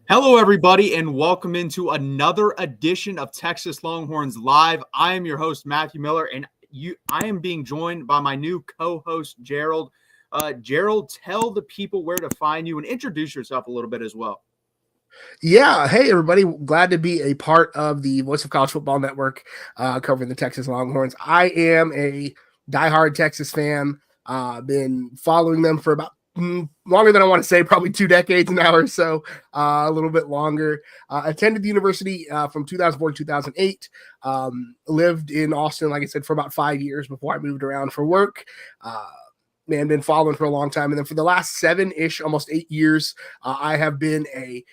Hello, everybody, and welcome into another edition of Texas Longhorns Live. I am your host, Matthew Miller, and I am being joined by my new co-host, Gerald. Gerald, tell the people where to find you and introduce yourself a little bit as well. Yeah. Hey, everybody. Glad to be a part of the Voice of College Football Network covering the Texas Longhorns. I am a diehard Texas fan. Been following them for about longer than I want to say, probably 2 decades now or so, a little bit longer. Attended the university from 2004 to 2008. Lived in Austin, like I said, for about 5 years before I moved around for work. Been following for a long time. And then for the last 7-ish, almost 8 years, I have been a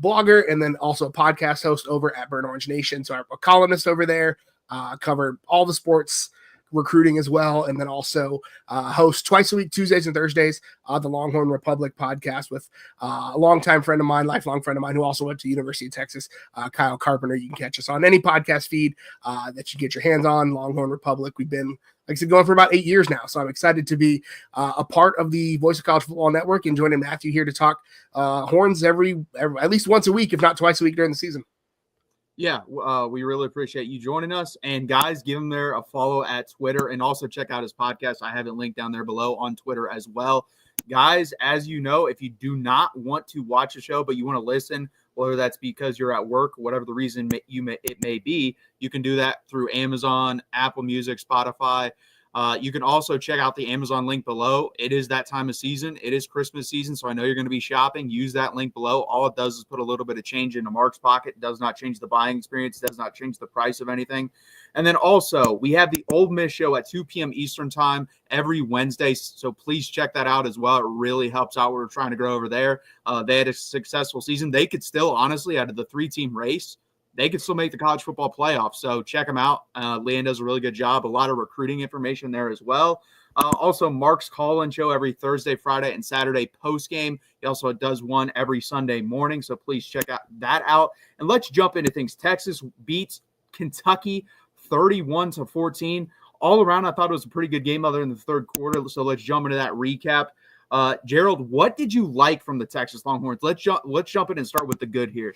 blogger and then also a podcast host over at Burnt Orange Nation. So I'm a columnist over there, cover all the sports, recruiting as well, and then also host twice a week, Tuesdays and Thursdays, the Longhorn Republic podcast with a longtime friend of mine, lifelong friend of mine, who also went to University of Texas, Kyle Carpenter. You can catch us on any podcast feed that you get your hands on, Longhorn Republic. We've been, like I said, going for about 8 years now. So I'm excited to be a part of the Voice of College Football Network and joining Matthew here to talk horns every at least once a week, if not twice a week during the season. Yeah, we really appreciate you joining us. And guys, give him there a follow at Twitter and also check out his podcast. I have it linked down there below on Twitter as well. Guys, as you know, if you do not want to watch a show, but you want to listen, whether that's because you're at work, whatever the reason it may be, you can do that through Amazon, Apple Music, Spotify. You can also check out the Amazon link below. It is that time of season. It is Christmas season, so I know you're going to be shopping. Use that link below. All it does is put a little bit of change into Mark's pocket. It does not change the buying experience. It does not change the price of anything. And then also, we have the Ole Miss show at 2 p.m. Eastern time every Wednesday, so please check that out as well. It really helps out. We're trying to grow over there. They had a successful season. They could still, honestly, out of the 3-team race, they could still make the college football playoffs. So check them out. Leanne does a really good job. A lot of recruiting information there as well. Also, Mark's call-in show every Thursday, Friday, and Saturday post-game. He also does one every Sunday morning. So please check that out. And let's jump into things. Texas beats Kentucky 31-14. All around, I thought it was a pretty good game other than the third quarter. So let's jump into that recap. Gerald, what did you like from the Texas Longhorns? Let's jump in and start with the good here.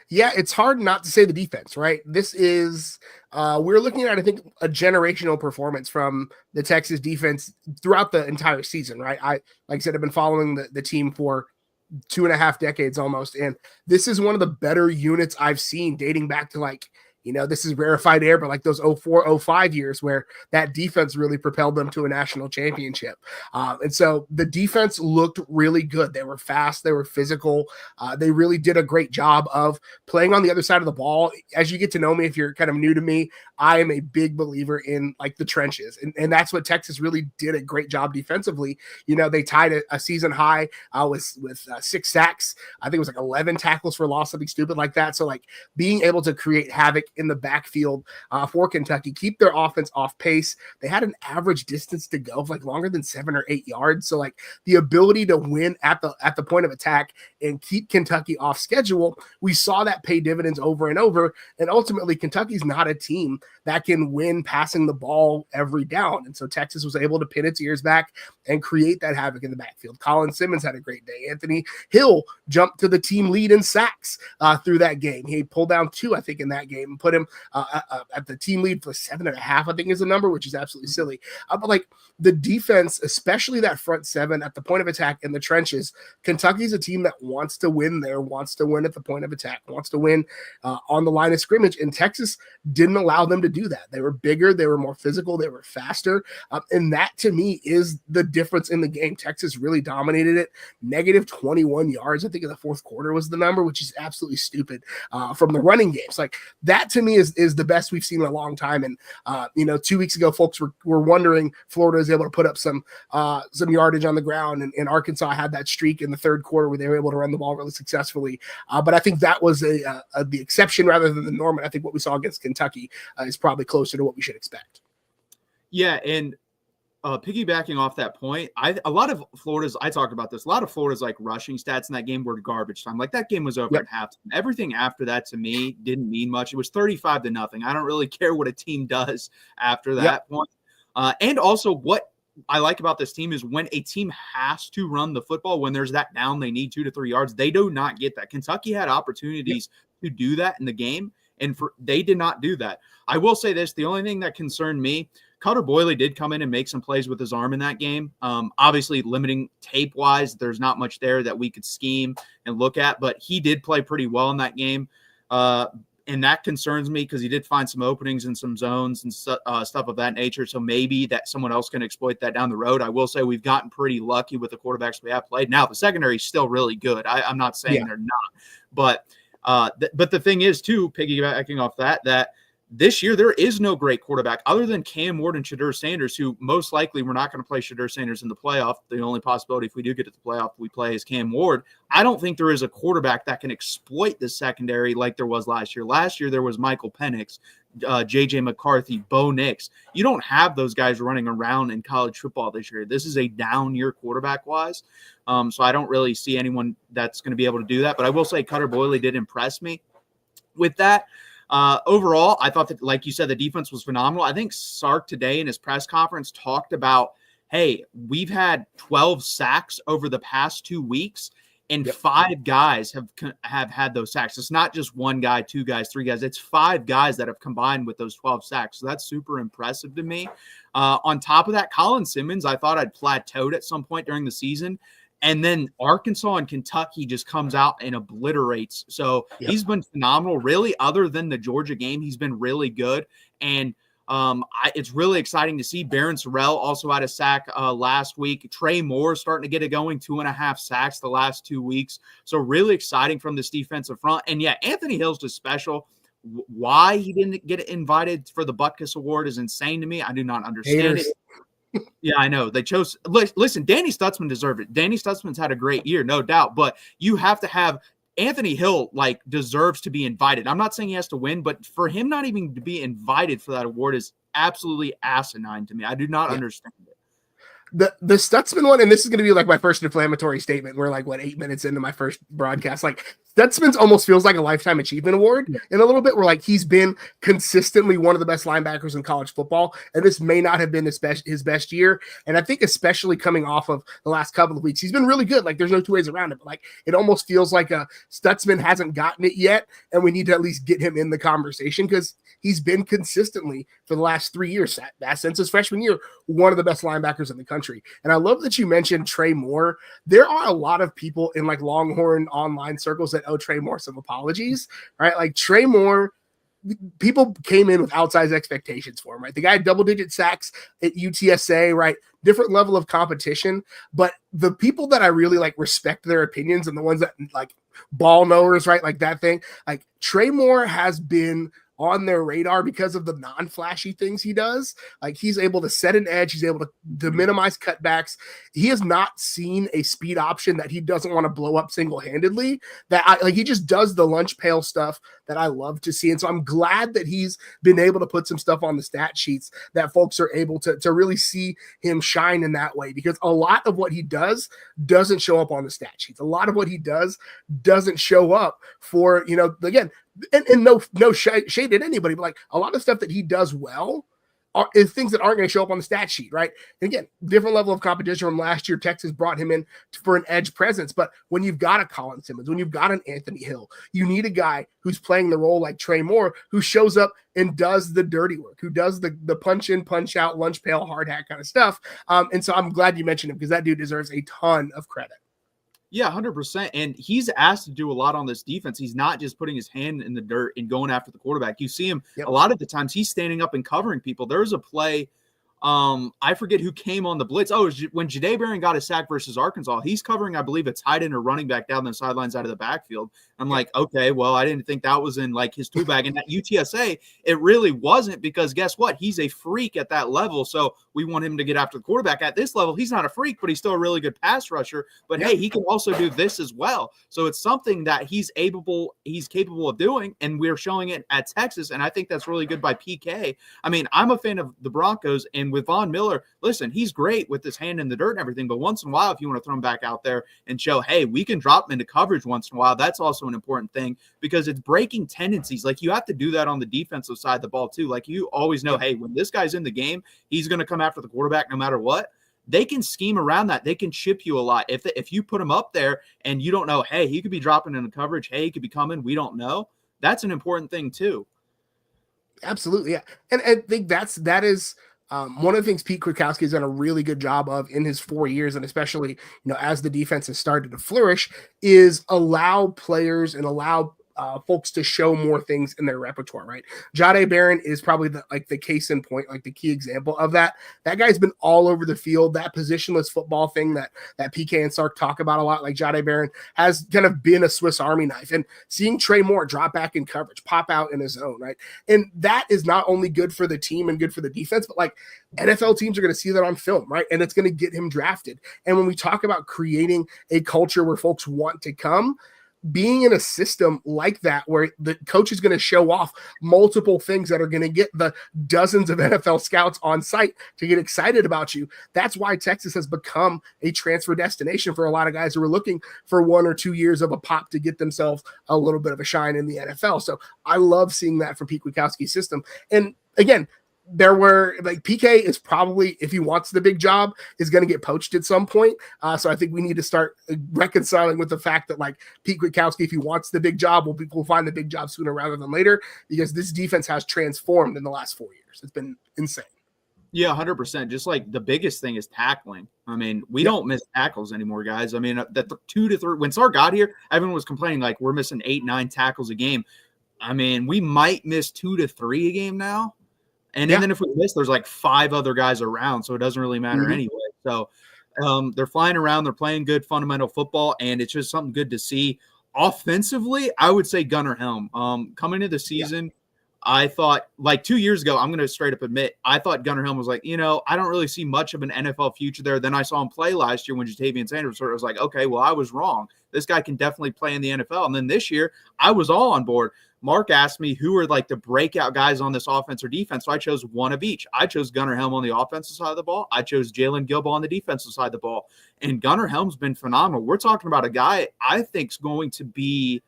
Yeah, it's hard not to say the defense, right? This is we're looking at, I think, a generational performance from the Texas defense throughout the entire season, right? Like I said, I've been following the team for 2.5 decades almost, and this is one of the better units I've seen dating back to this is rarefied air, but like those 04, 05 years where that defense really propelled them to a national championship. And so the defense looked really good. They were fast. They were physical. They really did a great job of playing on the other side of the ball. As you get to know me, if you're kind of new to me, I am a big believer in like the trenches. And that's what Texas really did a great job defensively. They tied a season high with 6 sacks. I think it was like 11 tackles for loss, something stupid like that. So like being able to create havoc in the backfield for Kentucky, keep their offense off pace. They had an average distance to go of like longer than 7 or 8 yards. So like the ability to win at the point of attack and keep Kentucky off schedule, we saw that pay dividends over and over. And ultimately, Kentucky's not a team that can win passing the ball every down. And so Texas was able to pin its ears back and create that havoc in the backfield. Colin Simmons had a great day. Anthony Hill jumped to the team lead in sacks through that game. He pulled down 2, I think, in that game, and put him at the team lead for 7.5, I think is the number, which is absolutely silly. But like the defense, especially that front 7 at the point of attack in the trenches, Kentucky's a team that wants to win there, wants to win at the point of attack, wants to win on the line of scrimmage. And Texas didn't allow them to do that. They were bigger, they were more physical, they were faster. And that to me is the difference in the game. Texas really dominated it. Negative 21 yards, I think in the fourth quarter was the number, which is absolutely stupid from the running games. Like that to me is the best we've seen in a long time. And 2 weeks ago, folks were wondering Florida was able to put up some yardage on the ground, and Arkansas had that streak in the third quarter where they were able to run the ball really successfully. But I think that was the exception rather than the norm. And I think what we saw against Kentucky is probably closer to what we should expect. Yeah, and piggybacking off that point, a lot of Florida's like rushing stats in that game were garbage time. Like that game was over at halftime. Everything after that to me didn't mean much. It was 35-0. I don't really care what a team does after that point. And also what I like about this team is when a team has to run the football, when there's that down, they need 2 to 3 yards. They do not get that. Kentucky had opportunities to do that in the game, and they did not do that. I will say this: the only thing that concerned me, Cutter Boyley did come in and make some plays with his arm in that game. Obviously, limiting tape-wise, there's not much there that we could scheme and look at, but he did play pretty well in that game. And that concerns me because he did find some openings in some zones and stuff of that nature. So maybe that someone else can exploit that down the road. I will say we've gotten pretty lucky with the quarterbacks we have played. Now, the secondary is still really good. I'm not saying they're not. But the thing is, too, piggybacking off that this year there is no great quarterback other than Cam Ward and Shadur Sanders, who most likely we're not going to play Shadur Sanders in the playoff. The only possibility if we do get to the playoff we play is Cam Ward. I don't think there is a quarterback that can exploit the secondary like there was last year. Last year there was Michael Penix, J.J. McCarthy, Bo Nix. You don't have those guys running around in college football this year. This is a down year quarterback-wise. So I don't really see anyone that's going to be able to do that. But I will say Cutter Boyley did impress me with that. Overall, I thought that, like you said, the defense was phenomenal. I think Sark today in his press conference talked about, hey, we've had 12 sacks over the past 2 weeks, and 5 guys have had those sacks. It's not just 1 guy, 2 guys, 3 guys. It's 5 guys that have combined with those 12 sacks. So that's super impressive to me. On top of that, Colin Simmons, I thought I'd plateaued at some point during the season. And then Arkansas and Kentucky just comes out and obliterates. So he's been phenomenal. Really, other than the Georgia game, he's been really good. And it's really exciting to see. Barron Sorrell also had a sack last week. Trey Moore starting to get it going, 2.5 sacks the last 2 weeks. So really exciting from this defensive front. And, Anthony Hill's just special. Why he didn't get invited for the Butkus Award is insane to me. I do not understand it. Yeah, I know. They chose – listen, Danny Stutzman deserved it. Danny Stutzman's had a great year, no doubt. But you have to have – Anthony Hill, deserves to be invited. I'm not saying he has to win, but for him not even to be invited for that award is absolutely asinine to me. I do not understand it. The Stutzman one, and this is going to be my first inflammatory statement. We're 8 minutes into my first broadcast. Stutzman's almost feels like a lifetime achievement award in a little bit, where he's been consistently one of the best linebackers in college football, and this may not have been his best year. And I think especially coming off of the last couple of weeks, he's been really good. There's no 2 ways around it. But it almost feels like Stutzman hasn't gotten it yet, and we need to at least get him in the conversation because he's been consistently for the last 3 years, since his freshman year, one of the best linebackers in the country. And I love that you mentioned Trey Moore. There are a lot of people in Longhorn online circles that owe Trey Moore some apologies, right? Trey Moore, people came in with outsized expectations for him, right? The guy had double-digit sacks at UTSA, right? Different level of competition. But the people that I really respect their opinions and the ones that ball knowers, right? That thing, Trey Moore has been on their radar because of the non-flashy things he does. He's able to set an edge. He's able to minimize cutbacks. He has not seen a speed option that he doesn't want to blow up single-handedly. He just does the lunch pail stuff that I love to see. And so I'm glad that he's been able to put some stuff on the stat sheets that folks are able to really see him shine in that way, because a lot of what he does doesn't show up on the stat sheets. A lot of what he does doesn't show up for, again, and no shade at anybody, but a lot of stuff that he does well is things that aren't going to show up on the stat sheet, right? And again, different level of competition from last year. Texas brought him in for an edge presence, but when you've got a Colin Simmons, when you've got an Anthony Hill, you need a guy who's playing the role like Trey Moore, who shows up and does the dirty work, who does the punch in, punch out, lunch pail, hard hat kind of stuff. And so I'm glad you mentioned him because that dude deserves a ton of credit. Yeah, 100%. And he's asked to do a lot on this defense. He's not just putting his hand in the dirt and going after the quarterback. You see him a lot of the times he's standing up and covering people. There was a play, I forget who came on the blitz. Oh, it was when Jahdae Barron got a sack versus Arkansas. He's covering, I believe, a tight end or running back down the sidelines out of the backfield. I'm like, okay, well, I didn't think that was in his tool bag. And at UTSA, it really wasn't, because guess what? He's a freak at that level. So we want him to get after the quarterback. At this level, he's not a freak, but he's still a really good pass rusher. But hey, he can also do this as well. So it's something that he's capable of doing, and we're showing it at Texas. And I think that's really good by PK. I mean, I'm a fan of the Broncos, and with Von Miller, listen, he's great with his hand in the dirt and everything. But once in a while, if you want to throw him back out there and show, hey, we can drop him into coverage once in a while, that's also an important thing, because it's breaking tendencies. You have to do that on the defensive side of the ball too. You always know, hey, when this guy's in the game, he's going to come after the quarterback no matter what. they can scheme around that. They can chip you a lot. If you put them up there and you don't know, hey, he could be dropping in the coverage. Hey, he could be coming. We don't know. That's an important thing too. Absolutely, yeah. And I think that is one of the things Pete Kwiatkowski has done a really good job of in his 4 years, and especially as the defense has started to flourish, is allow players and allow folks to show more things in their repertoire, right? Jahdae Barron is probably the case in point, like the key example of that. That guy's been all over the field. That positionless football thing that PK and Sark talk about a lot, like Jahdae Barron has kind of been a Swiss Army knife. And seeing Trey Moore drop back in coverage, pop out in his zone, right? And that is not only good for the team and good for the defense, but like NFL teams are going to see that on film, right? And it's going to get him drafted. And when we talk about creating a culture where folks want to come, being in a system like that where the coach is going to show off multiple things that are going to get the dozens of NFL scouts on site to get excited about you. That's why Texas has become a transfer destination for a lot of guys who are looking for 1 or 2 years of a pop to get themselves a little bit of a shine in the NFL. So I love seeing that from Pete Kwiatkowski's system. And again, there were like PK is probably, if he wants the big job, is going to get poached at some point. So I think we need to start reconciling with the fact that like Pete Kwiatkowski, if he wants the big job, we'll find the big job sooner rather than later, because this defense has transformed in the last 4 years. It's been insane. Yeah, 100%. Just like the biggest thing is tackling. I mean, we don't miss tackles anymore, guys. I mean, that 2 to 3 when Sark got here, everyone was complaining like we're missing 8-9 tackles a game. I mean, we might miss 2 to 3 a game now. And then if we miss, there's like 5 other guys around, so it doesn't really matter anyway. So they're flying around, they're playing good fundamental football, and it's just something good to see. Offensively, I would say Gunnar Helm. Coming into the season, I thought like 2 years ago, I'm going to straight up admit, I thought Gunnar Helm was like, I don't really see much of an NFL future there. Then I saw him play last year when Jatavian Sanders sort of was like, okay, well, I was wrong. This guy can definitely play in the NFL. And then this year, I was all on board. Mark asked me who are like the breakout guys on this offense or defense. So I chose one of each. I chose Gunnar Helm on the offensive side of the ball. I chose Jalen Gilbo on the defensive side of the ball. And Gunnar Helm's been phenomenal. We're talking about a guy I think is going to be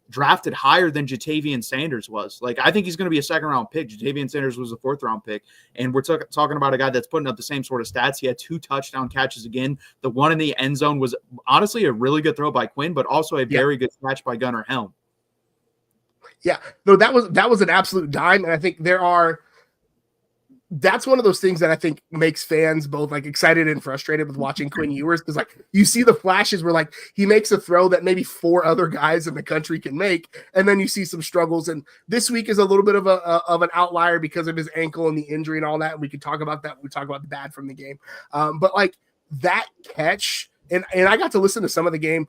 drafted higher than Jatavian Sanders was. Like, I think he's going to be a second-round pick. Jatavian Sanders was a fourth-round pick. And we're talking about a guy that's putting up the same sort of stats. He had 2 touchdown catches again. The one in the end zone was honestly a really good throw by Quinn, but also a very good catch by Gunnar Helm. Yeah, no, that was an absolute dime. And I think that's one of those things that I think makes fans both like excited and frustrated with watching Quinn Ewers, because like you see the flashes where like he makes a throw that maybe 4 other guys in the country can make, and then you see some struggles. And this week is a little bit of an outlier because of his ankle and the injury and all that. And we could talk about that. We talk about the bad from the game, but like that catch. And I got to listen to some of the game,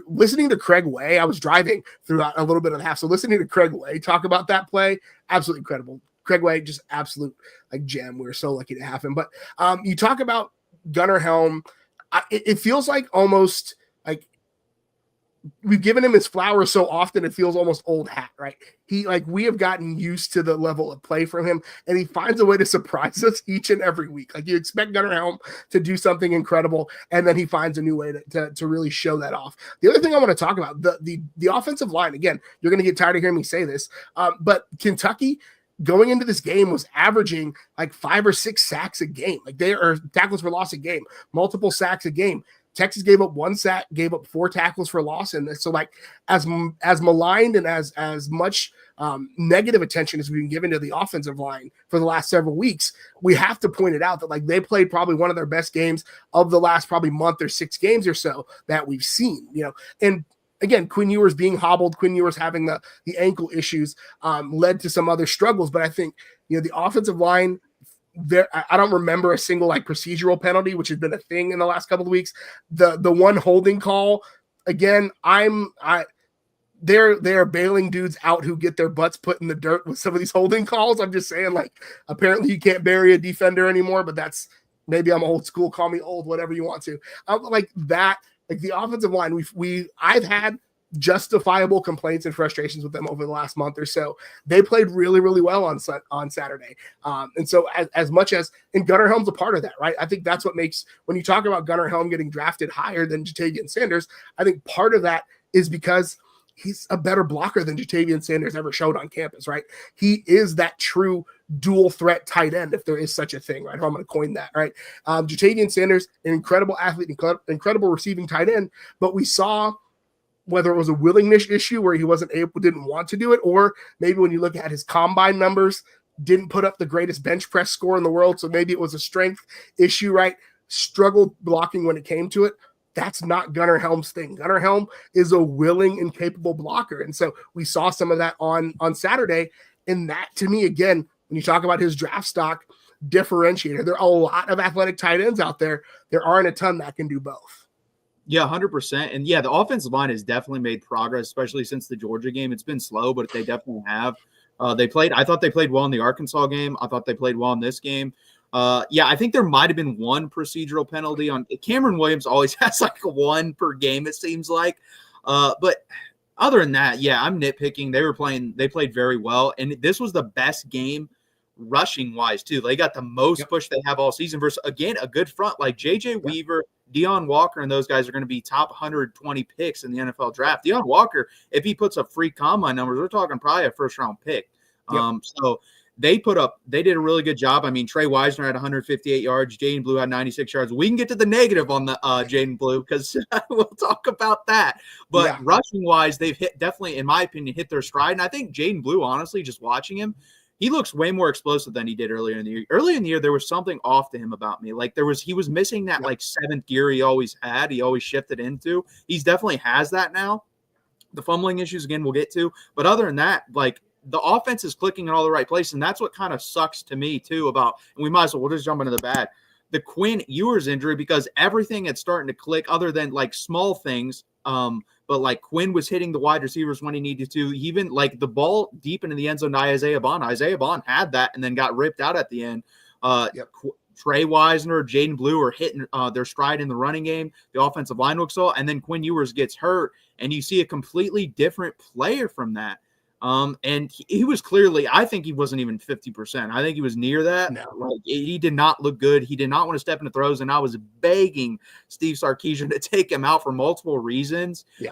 listening to Craig Way. I was driving throughout a little bit of the half. So listening to Craig Way talk about that play, absolutely incredible. Craig Way, just absolute like gem. We were so lucky to have him. But you talk about Gunnar Helm. It feels like almost like we've given him his flowers so often, it feels almost old hat, right? We have gotten used to the level of play from him, and he finds a way to surprise us each and every week. Like you expect Gunnar Helm to do something incredible, and then he finds a new way to really show that off. The other thing I want to talk about, the offensive line, again, you're going to get tired of hearing me say this, but Kentucky going into this game was averaging like 5 or 6 sacks a game. Like they are tackles for loss a game, multiple sacks a game. Texas gave up 1 sack, gave up 4 tackles for loss. And so like as maligned and as much negative attention as we've been given to the offensive line for the last several weeks, we have to point it out that like they played probably one of their best games of the last probably month or 6 games or so that we've seen, and again, Quinn Ewers being hobbled, Quinn Ewers having the ankle issues led to some other struggles. But I think, the offensive line, I don't remember a single like procedural penalty, which has been a thing in the last couple of weeks. The one holding call, again, they're bailing dudes out who get their butts put in the dirt with some of these holding calls. I'm just saying, like, apparently you can't bury a defender anymore, but that's, maybe I'm old school, call me old, whatever you want to. Like that. Like the offensive line, I've had justifiable complaints and frustrations with them over the last month or so. They played really, really well on Saturday. And so as much as, and Gunnar Helm's a part of that, right? I think that's what makes, when you talk about Gunnar Helm getting drafted higher than Jatavian Sanders, I think part of that is because he's a better blocker than Jatavian Sanders ever showed on campus, right? He is that true dual threat tight end, if there is such a thing, right? I'm going to coin that, right? Jatavian Sanders, an incredible athlete, incredible receiving tight end, but we saw whether it was a willingness issue where he didn't want to do it, or maybe when you look at his combine numbers, didn't put up the greatest bench press score in the world. So maybe it was a strength issue, right? Struggled blocking when it came to it. That's not Gunnar Helm's thing. Gunnar Helm is a willing and capable blocker. And so we saw some of that on Saturday. And that, to me, again, when you talk about his draft stock differentiator, there are a lot of athletic tight ends out there. There aren't a ton that can do both. Yeah, 100%. And yeah, the offensive line has definitely made progress, especially since the Georgia game. It's been slow, but they definitely have. I thought they played well in the Arkansas game. I thought they played well in this game. Yeah, I think there might have been one procedural penalty on Cameron Williams. Always has like one per game, it seems like. But other than that, yeah, I'm nitpicking. They played very well. And this was the best game rushing wise too. They got the most push they have all season versus, again, a good front like JJ Weaver, Deion Walker, and those guys are going to be top 120 picks in the NFL draft. Deion Walker, if he puts up free combine numbers, we're talking probably a first round pick. So they did a really good job. I mean, Trey Wisner had 158 yards. Jaden Blue had 96 yards. We can get to the negative on the Jaden Blue because we'll talk about that. But rushing wise, they've definitely, in my opinion, hit their stride. And I think Jaden Blue, honestly, just watching him, he looks way more explosive than he did earlier in the year. Earlier in the year, there was something off to him about me. Like he was missing that like seventh gear he always had. He always shifted into. He's definitely has that now. The fumbling issues, again, we'll get to. But other than that, like the offense is clicking in all the right places. And that's what kind of sucks to me too and we'll just jump into the bad. The Quinn Ewers injury, because everything had starting to click other than like small things. But like Quinn was hitting the wide receivers when he needed to. Even like the ball deep into the end zone to Isaiah Bond. Isaiah Bond had that and then got ripped out at the end. Trey Wisner, Jaden Blue are hitting their stride in the running game. The offensive line looks so, and then Quinn Ewers gets hurt, and you see a completely different player from that. And he was clearly, I think he wasn't even 50%. I think he was near that. No. Like, he did not look good. He did not want to step into throws. And I was begging Steve Sarkisian to take him out for multiple reasons. Yeah.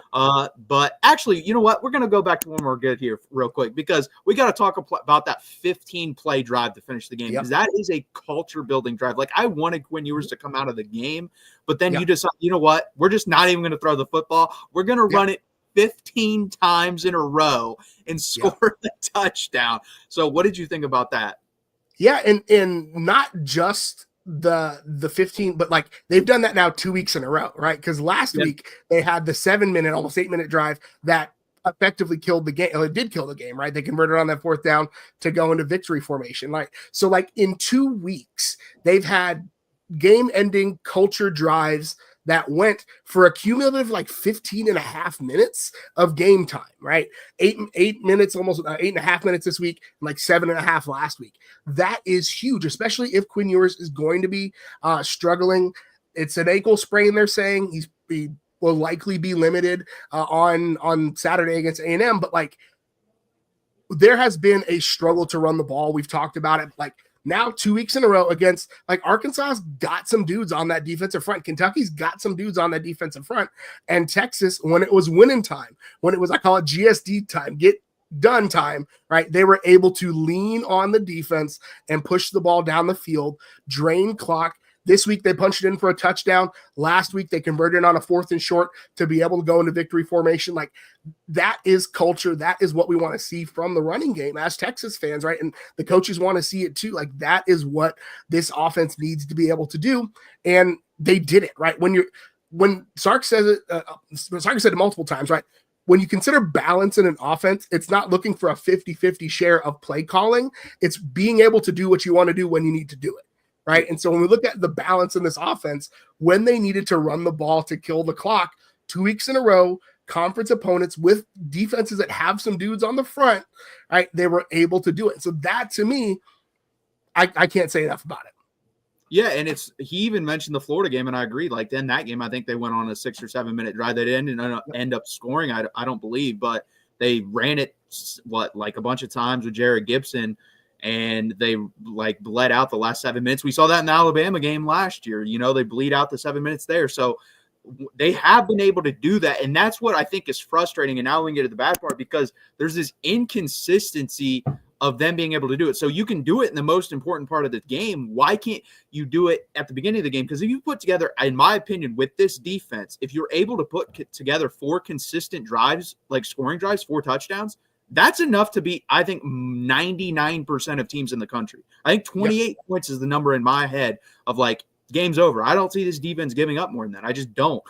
But actually, you know what? We're going to go back to one more good here real quick, because we got to talk about that 15-play drive to finish the game, because that is a culture building drive. Like, I wanted Quinn Ewers to come out of the game, but then you decide, you know what? We're just not even going to throw the football. We're going to run it 15 times in a row and score the touchdown. So what did you think about that? Yeah, and not just the 15, but like they've done that now 2 weeks in a row, right? Because last week they had the 7-minute, almost 8-minute drive that effectively killed the game. It did kill the game, right? They converted on that fourth down to go into victory formation. So in 2 weeks, they've had game-ending culture drives that went for a cumulative 15 and a half minutes of game time, right? 8 minutes, almost 8.5 minutes this week, and 7.5 last week. That is huge, especially if Quinn Ewers is going to be struggling. It's an ankle sprain, they're saying. He will likely be limited on Saturday against A&M, but there has been a struggle to run the ball. We've talked about it. Now 2 weeks in a row against Arkansas's got some dudes on that defensive front. Kentucky's got some dudes on that defensive front. And Texas, when it was winning time, when it was, I call it GSD time, get done time, right? They were able to lean on the defense and push the ball down the field, drain clock. This week, they punched it in for a touchdown. Last week, they converted on a 4th and short to be able to go into victory formation. That is culture. That is what we want to see from the running game as Texas fans, right? And the coaches want to see it too. That is what this offense needs to be able to do. And they did it, right? When Sark says it, Sark said it multiple times, right? When you consider balance in an offense, it's not looking for a 50-50 share of play calling. It's being able to do what you want to do when you need to do it. Right. And so when we look at the balance in this offense, when they needed to run the ball to kill the clock 2 weeks in a row, conference opponents with defenses that have some dudes on the front, right, they were able to do it. So that, to me, I can't say enough about it. Yeah, and he even mentioned the Florida game, and I agree. In that game, I think they went on a 6 or 7 minute drive. They didn't end up scoring, I don't believe, but they ran it a bunch of times with Jared Gibson. And they bled out the last 7 minutes. We saw that in the Alabama game last year. They bleed out the 7 minutes there. So they have been able to do that. And that's what I think is frustrating. And now we can get to the bad part, because there's this inconsistency of them being able to do it. So you can do it in the most important part of the game. Why can't you do it at the beginning of the game? Because if you put together, in my opinion, with this defense, if you're able to put together 4 consistent drives, like scoring drives, 4 touchdowns, that's enough to beat, I think, 99% of teams in the country. I think 28 points is the number in my head of like, game's over. I don't see this defense giving up more than that. I just don't.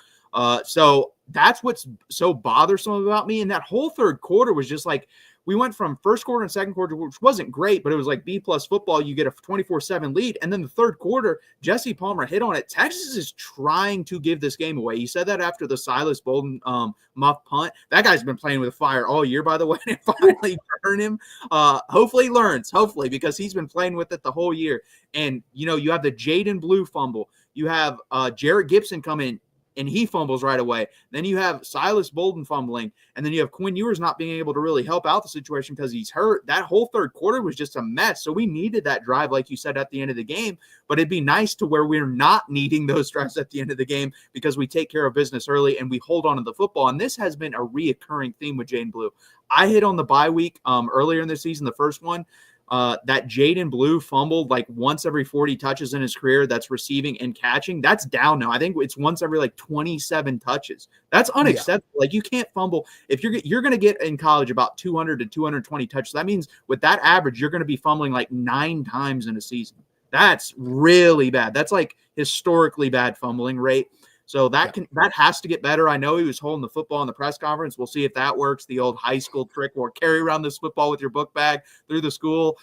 So that's what's so bothersome about me. And that whole third quarter was just like, we went from first quarter and second quarter, which wasn't great, but it was like B+ football. You get a 24-7 lead. And then the third quarter, Jesse Palmer hit on it. Texas is trying to give this game away. He said that after the Silas Bolden muff punt. That guy's been playing with fire all year, by the way, and it finally turned him. Hopefully he learns, because he's been playing with it the whole year. And, you have the Jaden Blue fumble. You have Jarrett Gibson come in, and he fumbles right away. Then you have Silas Bolden fumbling, and then you have Quinn Ewers not being able to really help out the situation because he's hurt. That whole third quarter was just a mess. So we needed that drive, like you said, at the end of the game. But it'd be nice to where we're not needing those drives at the end of the game, because we take care of business early and we hold on to the football. And this has been a reoccurring theme with Jaden Blue. I hit on the bye week earlier in the season, the first one. That Jaden Blue fumbled like once every 40 touches in his career. That's receiving and catching. That's down now. I think it's once every like 27 touches. That's unacceptable. Like, you can't fumble. If you're going to get in college about 200 to 220 touches, that means with that average, you're going to be fumbling like 9 times in a season. That's really bad. That's like historically bad fumbling rate. So that has to get better. I know he was holding the football in the press conference. We'll see if that works. The old high school trick where carry around this football with your book bag through the school,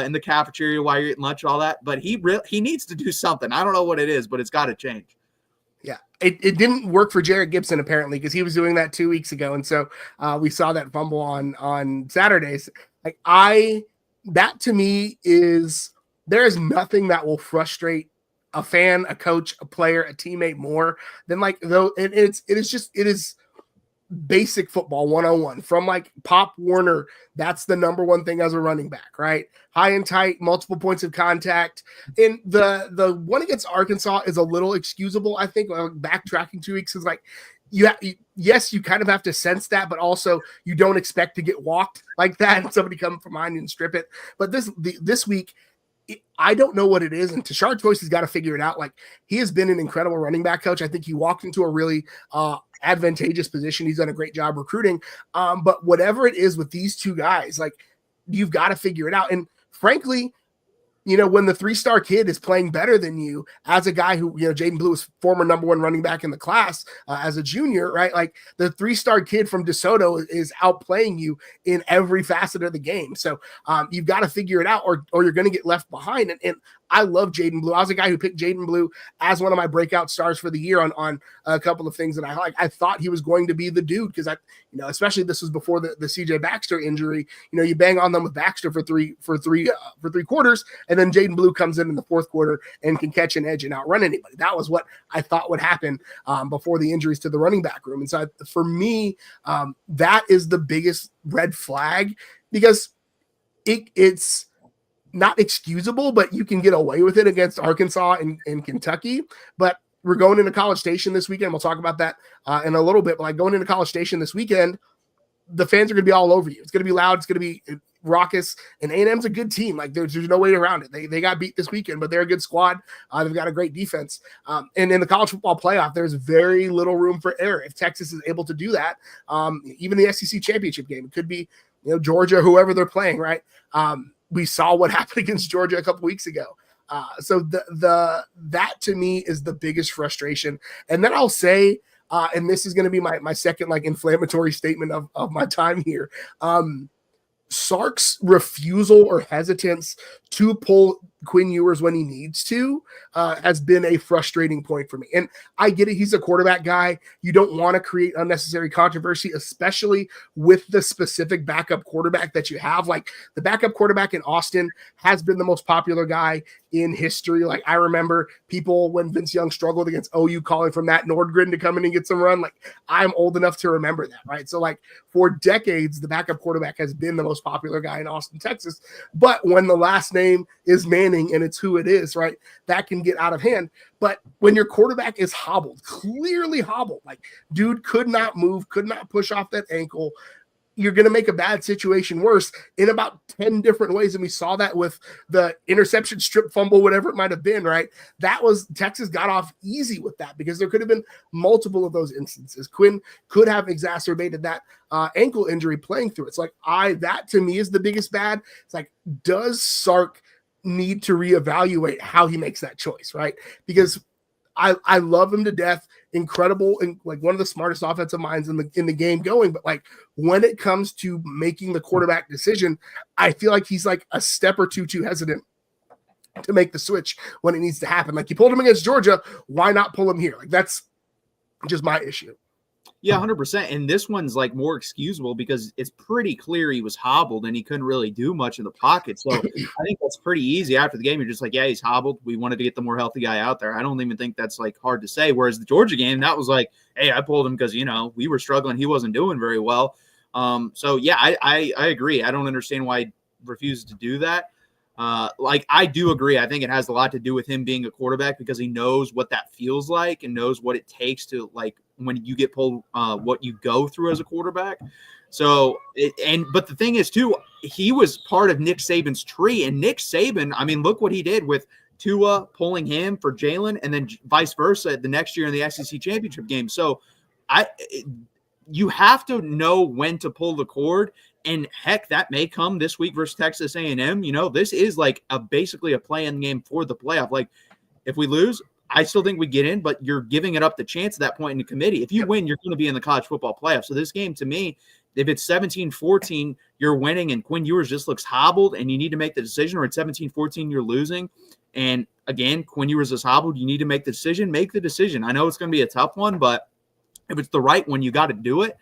in the cafeteria while you're eating lunch, all that. But he needs to do something. I don't know what it is, but it's got to change. Yeah, it didn't work for Jarrett Gibson apparently, because he was doing that 2 weeks ago, and so we saw that fumble on Saturdays. Like, that to me is, there is nothing that will frustrate a fan, a coach, a player, a teammate more than like, though it is basic football 101 from like Pop Warner. That's the number one thing as a running back, right? High and tight, multiple points of contact. And the one against Arkansas is a little excusable, I think. Backtracking 2 weeks is like, yes, you kind of have to sense that, but also you don't expect to get walked like that and somebody come from behind you and strip it. But this week, I don't know what it is, and Tashard Choice has got to figure it out. Like, he has been an incredible running back coach. I think he walked into a really advantageous position. He's done a great job recruiting. But whatever it is with these two guys, like, you've got to figure it out. And frankly, when the 3-star kid is playing better than you, as a guy who, Jaden Blue was former number 1 running back in the class as a junior, right? Like, the 3-star kid from DeSoto is outplaying you in every facet of the game. So you've got to figure it out, or you're going to get left behind. And I love Jaden Blue. I was a guy who picked Jaden Blue as one of my breakout stars for the year on a couple of things that I like. I thought he was going to be the dude, because especially this was before the CJ Baxter injury. You bang on them with Baxter for three quarters, and then Jaden Blue comes in the fourth quarter and can catch an edge and outrun anybody. That was what I thought would happen before the injuries to the running back room. And so for me, that is the biggest red flag, because it's not excusable, but you can get away with it against Arkansas and Kentucky. But we're going into College Station this weekend. We'll talk about that in a little bit. But like, going into College Station this weekend, the fans are going to be all over you. It's going to be loud. It's going to be raucous. And A&M's a good team. Like, there's no way around it. They got beat this weekend, but they're a good squad. They've got a great defense. And in the college football playoff, there's very little room for error. If Texas is able to do that, even the SEC championship game, it could be Georgia, whoever they're playing, right? We saw what happened against Georgia a couple weeks ago. So that to me is the biggest frustration. And then I'll say, and this is going to be my second like inflammatory statement of my time here. Sark's refusal or hesitance to pull Quinn Ewers when he needs to has been a frustrating point for me. And I get it. He's a quarterback guy. You don't want to create unnecessary controversy, especially with the specific backup quarterback that you have. Like, the backup quarterback in Austin has been the most popular guy in history. Like, I remember people when Vince Young struggled against OU calling for Matt Nordgren to come in and get some run. Like, I'm old enough to remember that, right? So like, for decades, the backup quarterback has been the most popular guy in Austin, Texas. But when the last name is man winning and it's who it is, right? That can get out of hand. But when your quarterback is hobbled, clearly hobbled, like dude could not move, could not push off that ankle, you're going to make a bad situation worse in about 10 different ways. And we saw that with the interception, strip fumble, whatever it might have been, right? That was Texas got off easy with that because there could have been multiple of those instances. Quinn could have exacerbated that ankle injury playing through it. It's like, that to me is the biggest bad. It's like, does Sark need to reevaluate how he makes that choice, right? Because I love him to death, incredible, and like one of the smartest offensive minds in the game going. But like when it comes to making the quarterback decision, I feel like he's like a step or two too hesitant to make the switch when it needs to happen. Like you pulled him against Georgia, why not pull him here? Like that's just my issue. Yeah, 100%. And this one's like more excusable because it's pretty clear he was hobbled and he couldn't really do much in the pocket. So I think that's pretty easy after the game. You're just like, yeah, he's hobbled. We wanted to get the more healthy guy out there. I don't even think that's like hard to say. Whereas the Georgia game, that was like, hey, I pulled him because, we were struggling. He wasn't doing very well. So yeah, I agree. I don't understand why he refuses to do that. I do agree. I think it has a lot to do with him being a quarterback because he knows what that feels like and knows what it takes to like when you get pulled, what you go through as a quarterback. So, but the thing is too, he was part of Nick Saban's tree, and Nick Saban, I mean, look what he did with Tua pulling him for Jalen and then vice versa the next year in the SEC championship game. So you have to know when to pull the cord. And heck, that may come this week versus Texas A&M. This is like basically a play-in game for the playoff. Like, if we lose, I still think we get in, but you're giving it up the chance at that point in the committee. If you win, you're going to be in the college football playoff. So this game, to me, if it's 17-14, you're winning, and Quinn Ewers just looks hobbled, and you need to make the decision, or it's 17-14, you're losing. And again, Quinn Ewers is hobbled. You need to make the decision. Make the decision. I know it's going to be a tough one, but if it's the right one, you got to do it.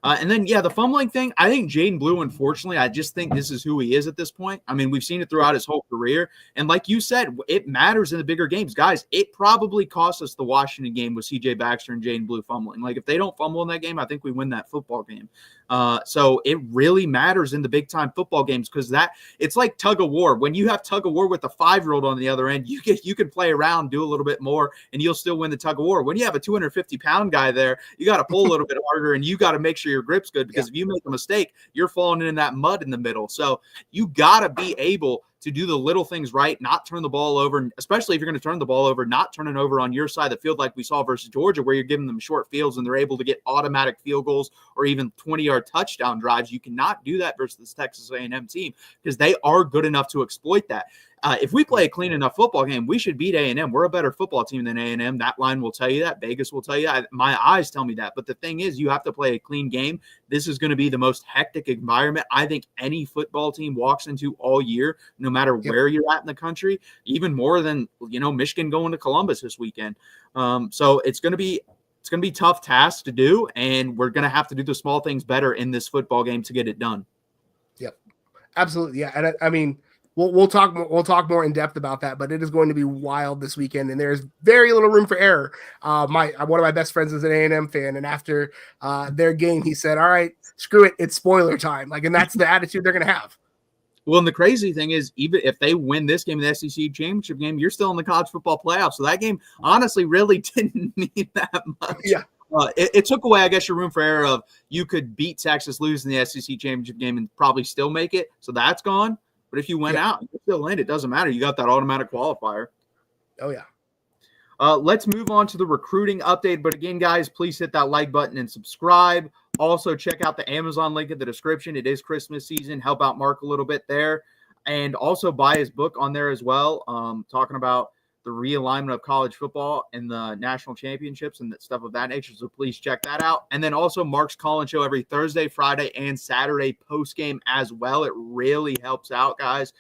And then, the fumbling thing, I think Jaden Blue, unfortunately, I just think this is who he is at this point. I mean, we've seen it throughout his whole career. And like you said, it matters in the bigger games. Guys, it probably cost us the Washington game with C.J. Baxter and Jaden Blue fumbling. Like, if they don't fumble in that game, I think we win that football game. So it really matters in the big-time football games because it's like tug-of-war. When you have tug-of-war with a 5-year-old on the other end, you can play around, do a little bit more, and you'll still win the tug-of-war. When you have a 250-pound guy there, you got to pull a little bit harder, and you got to make sure your grip's good because if you make a mistake, you're falling in that mud in the middle. So you got to be able to do the little things right, not turn the ball over, especially if you're going to turn the ball over, not turn it over on your side of the field like we saw versus Georgia, where you're giving them short fields and they're able to get automatic field goals or even 20-yard touchdown drives. You cannot do that versus this Texas A&M team because they are good enough to exploit that. If we play a clean enough football game, we should beat A&M. We're a better football team than A&M. That line will tell you that. Vegas will tell you that. My eyes tell me that. But the thing is, you have to play a clean game. This is going to be the most hectic environment I think any football team walks into all year, no matter where you're at in the country, even more than, Michigan going to Columbus this weekend. So it's going to be a tough task to do, and we're going to have to do the small things better in this football game to get it done. Yep, absolutely. Yeah, and I mean, we'll talk more in depth about that, but it is going to be wild this weekend, and there's very little room for error. One of my best friends is an A&M fan, and after their game, he said, "All right, screw it, it's spoiler time." Like, and that's the attitude they're going to have. Well, and the crazy thing is, even if they win this game, the SEC championship game, you're still in the college football playoff. So that game, honestly, really didn't mean that much. Yeah. It took away, I guess, your room for error of you could beat Texas, lose in the SEC championship game, and probably still make it. So that's gone. But if you went out, you're still in. It doesn't matter. You got that automatic qualifier. Oh, yeah. Let's move on to the recruiting update. But again, guys, please hit that like button and subscribe. Also, check out the Amazon link in the description. It is Christmas season. Help out Mark a little bit there. And also buy his book on there as well, talking about the realignment of college football and the national championships and stuff of that nature. So please check that out. And then also Mark's Call-In Show every Thursday, Friday, and Saturday post-game as well. It really helps out, guys.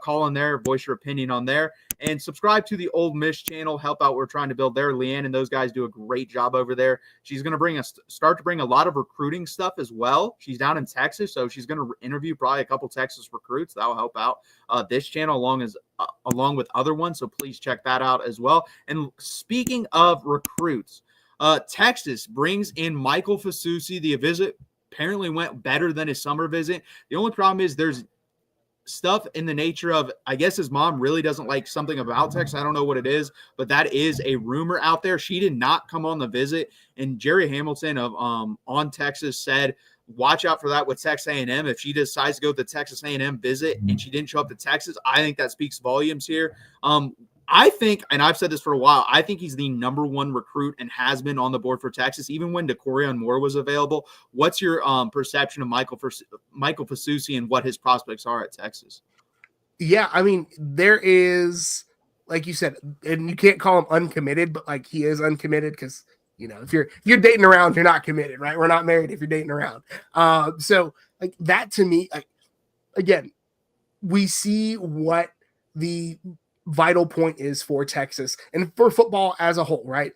Call in there, voice your opinion on there. And subscribe to the Old Miss channel. Help out. We're trying to build there. Leanne and those guys do a great job over there. She's going to start to bring a lot of recruiting stuff as well. She's down in Texas, so she's going to interview probably a couple Texas recruits. That will help out this channel along with other ones. So please check that out as well. And speaking of recruits, Texas brings in Michael Fasusi. The visit apparently went better than his summer visit. The only problem is there's stuff in the nature of, I guess his mom really doesn't like something about Texas. I don't know what it is, but that is a rumor out there. She did not come on the visit, and Jerry Hamilton of On Texas said, watch out for that with Texas A&M. If she decides to go to the Texas A&M visit and she didn't show up to Texas, I think that speaks volumes here. I think, and I've said this for a while, I think he's the number one recruit and has been on the board for Texas, even when DeCorian Moore was available. What's your perception of Michael Fasusi and what his prospects are at Texas? Yeah, I mean, there is, like you said, and you can't call him uncommitted, but like he is uncommitted because, you know, if you're dating around, you're not committed, right? We're not married if you're dating around. So like that to me, like, again, we see what the vital point is for Texas and for football as a whole, right?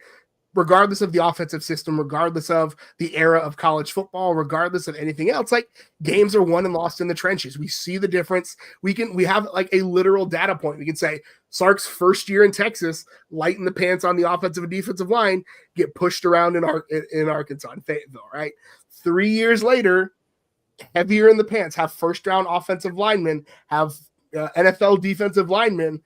Regardless of the offensive system, regardless of the era of college football, regardless of anything else, like games are won and lost in the trenches. We see the difference. We have like a literal data point. We can say Sark's first year in Texas, lighten the pants on the offensive and defensive line, get pushed around in Arkansas and Fayetteville, right? 3 years later, heavier in the pants, have first round offensive linemen, have NFL defensive linemen.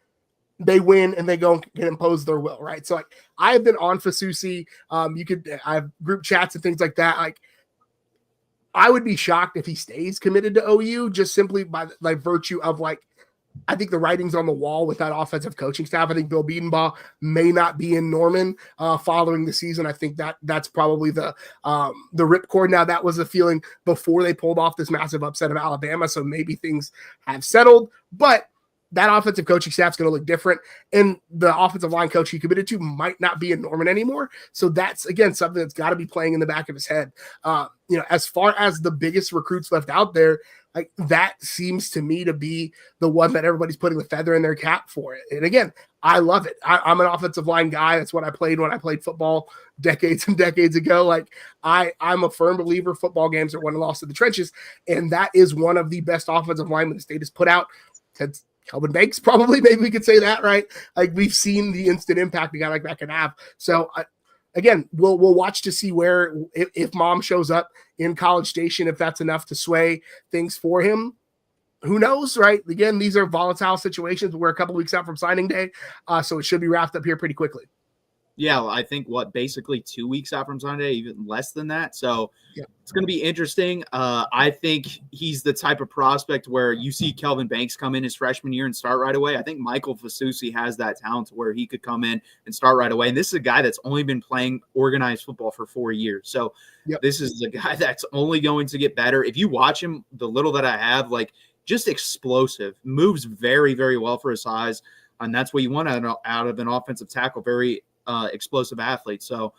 They win and they go and can impose their will, right? So like I have been on Fasusi. I have group chats and things like that. Like I would be shocked if he stays committed to OU just simply by virtue of like, I think the writing's on the wall with that offensive coaching staff. I think Bill Biedenbaugh may not be in Norman following the season. I think that's probably the ripcord. Now that was the feeling before they pulled off this massive upset of Alabama. So maybe things have settled, but that offensive coaching staff is going to look different. And the offensive line coach he committed to might not be in Norman anymore. So that's, again, something that's got to be playing in the back of his head. As far as the biggest recruits left out there, like that seems to me to be the one that everybody's putting the feather in their cap for it. And again, I love it. I'm an offensive line guy. That's what I played when I played football decades and decades ago. Like I'm a firm believer football games are won and lost in the trenches. And that is one of the best offensive linemen the state has put out. Kelvin Banks, probably, maybe we could say that, right? Like we've seen the instant impact a guy like that can have. So again, we'll watch to see where if mom shows up in College Station, if that's enough to sway things for him. Who knows, right? Again, these are volatile situations. We're a couple weeks out from signing day, so it should be wrapped up here pretty quickly. Yeah, I think basically 2 weeks out from Sunday, even less than that. So yeah. It's going to be interesting. I think he's the type of prospect where you see Kelvin Banks come in his freshman year and start right away. I think Michael Fasusi has that talent where he could come in and start right away. And this is a guy that's only been playing organized football for 4 years. So This is a guy that's only going to get better. If you watch him, the little that I have, like just explosive, moves very, very well for his size. And that's what you want out of an offensive tackle, very explosive athlete. So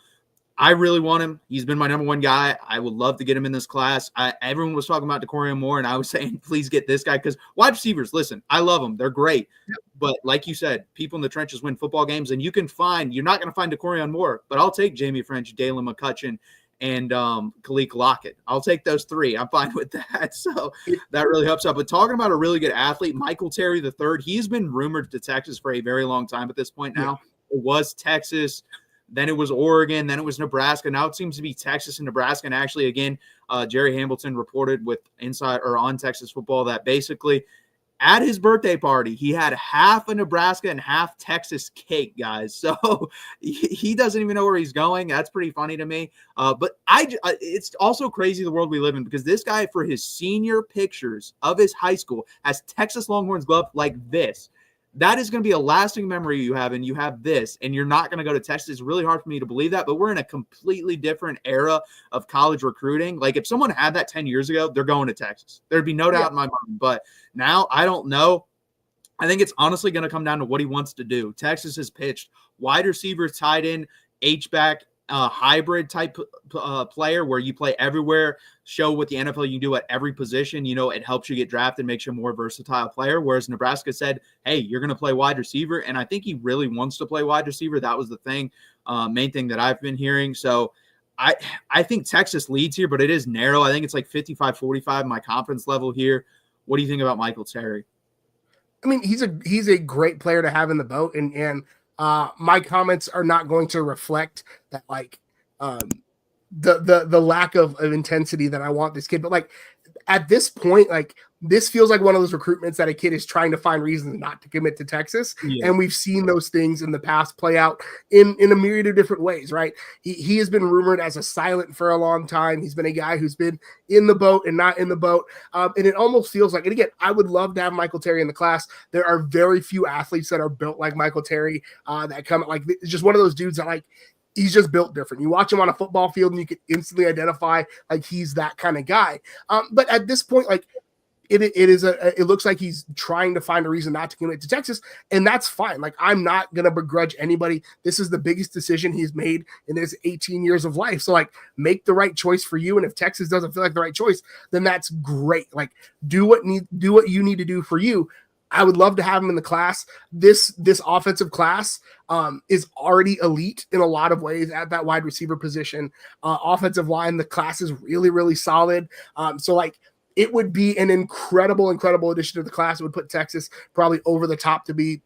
I really want him. He's been my number one guy. I would love to get him in this class. Everyone was talking about DeCorian Moore, and I was saying, please get this guy because wide receivers, listen, I love them. They're great. Yeah. But like you said, people in the trenches win football games, and you're not going to find DeCorian Moore, but I'll take Jamie French, Dalen McCutcheon, and Khalil Lockett. I'll take those three. I'm fine with that. So that really helps out. But talking about a really good athlete, Michael Terry III, he's been rumored to Texas for a very long time at this point now. Yeah. It was Texas, then it was Oregon, then it was Nebraska. Now it seems to be Texas and Nebraska. And actually, again, Jerry Hamilton reported with on Texas football that basically at his birthday party, he had half a Nebraska and half Texas cake, guys. So he doesn't even know where he's going. That's pretty funny to me. But it's also crazy the world we live in because this guy, for his senior pictures of his high school, has Texas Longhorns glove like this. That is going to be a lasting memory you have, and you have this, and you're not going to go to Texas. It's really hard for me to believe that, but we're in a completely different era of college recruiting. Like, if someone had that 10 years ago, they're going to Texas. There'd be no doubt in my mind, but now I don't know. I think it's honestly going to come down to what he wants to do. Texas has pitched wide receiver, tight end, H-back, hybrid type player where you play everywhere, show what the NFL you can do at every position. You know, it helps you get drafted, makes you a more versatile player. Whereas Nebraska said, hey, you're going to play wide receiver. And I think he really wants to play wide receiver. That was the thing, main thing that I've been hearing. So I think Texas leads here, but it is narrow. I think it's like 55-45, my confidence level here. What do you think about Michael Terry? I mean, he's a great player to have in the boat, and my comments are not going to reflect that, like, the lack of intensity that I want this kid. But like at this point, like this feels like one of those recruitments that a kid is trying to find reasons not to commit to Texas. Yeah. And we've seen those things in the past play out in a myriad of different ways, right? He has been rumored as a silent for a long time. He's been a guy who's been in the boat and not in the boat. And it almost feels like, and again, I would love to have Michael Terry in the class. There are very few athletes that are built like Michael Terry that come like, it's just one of those dudes that like, he's just built different. You watch him on a football field and you can instantly identify like he's that kind of guy. But at this point, like it looks like he's trying to find a reason not to commit to Texas, and that's fine. Like I'm not going to begrudge anybody. This is the biggest decision he's made in his 18 years of life. So like make the right choice for you. And if Texas doesn't feel like the right choice, then that's great. Like do what you need to do for you. I would love to have him in the class. This offensive class is already elite in a lot of ways at that wide receiver position. Offensive line, the class is really, really solid. So like it would be an incredible addition to the class. It would put Texas probably over the top to be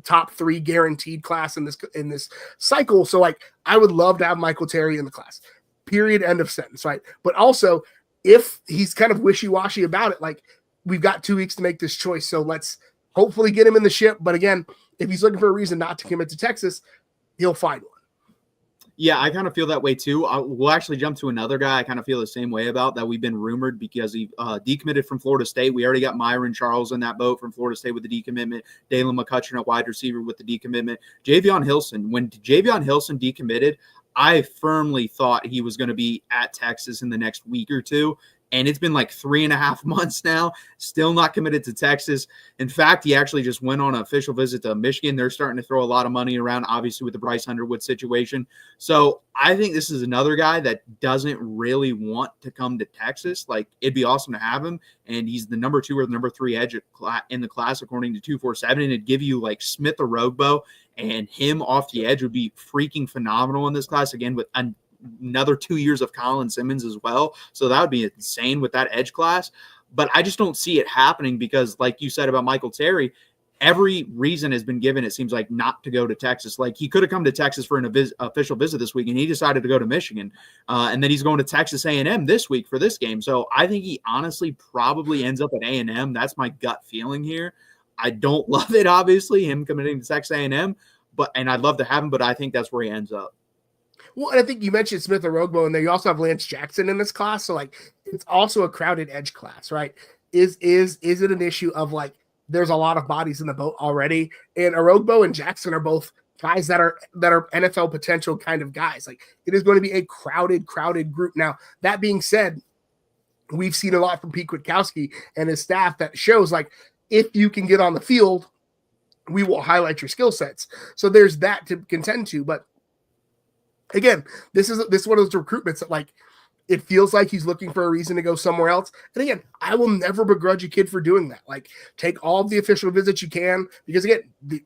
top 3 guaranteed class in this cycle. So like I would love to have Michael Terry in the class. Period. End of sentence. Right. But also if he's kind of wishy-washy about it, like we've got 2 weeks to make this choice. So let's hopefully get him in the ship. But again, if he's looking for a reason not to commit to Texas, he'll find one. Yeah, I kind of feel that way too. We'll actually jump to another guy I kind of feel the same way about that we've been rumored because he decommitted from Florida State. We already got Myron Charles in that boat from Florida State with the decommitment. Dalen McCutcheon at wide receiver with the decommitment. Javion Hilson. When Javion Hilson decommitted, I firmly thought he was going to be at Texas in the next week or two. And it's been like 3.5 months now, still not committed to Texas. In fact, he actually just went on an official visit to Michigan. They're starting to throw a lot of money around, obviously, with the Bryce Underwood situation. So I think this is another guy that doesn't really want to come to Texas. Like, it'd be awesome to have him. And he's the number 2 or the number 3 edge in the class, according to 247. And it'd give you like Smith Orogbo and him off the edge would be freaking phenomenal in this class. Again, with another 2 years of Colin Simmons as well. So that would be insane with that edge class. But I just don't see it happening because, like you said about Michael Terry, every reason has been given, it seems like, not to go to Texas. Like he could have come to Texas for an official visit this week, and he decided to go to Michigan. And then he's going to Texas A&M this week for this game. So I think he honestly probably ends up at A&M. That's my gut feeling here. I don't love it, obviously, him committing to Texas A&M, and I'd love to have him, but I think that's where he ends up. Well, and I think you mentioned Smith Orogbo, and then you also have Lance Jackson in this class. So, like, it's also a crowded edge class, right? Is it an issue of, like, there's a lot of bodies in the boat already? And Orogbo and Jackson are both guys that are NFL potential kind of guys. Like, it is going to be a crowded group. Now, that being said, we've seen a lot from Pete Kwiatkowski and his staff that shows, like, if you can get on the field, we will highlight your skill sets. So there's that to contend to, but again, this is one of those recruitments that, like, it feels like he's looking for a reason to go somewhere else. And again, I will never begrudge a kid for doing that. Like, take all of the official visits you can, because again,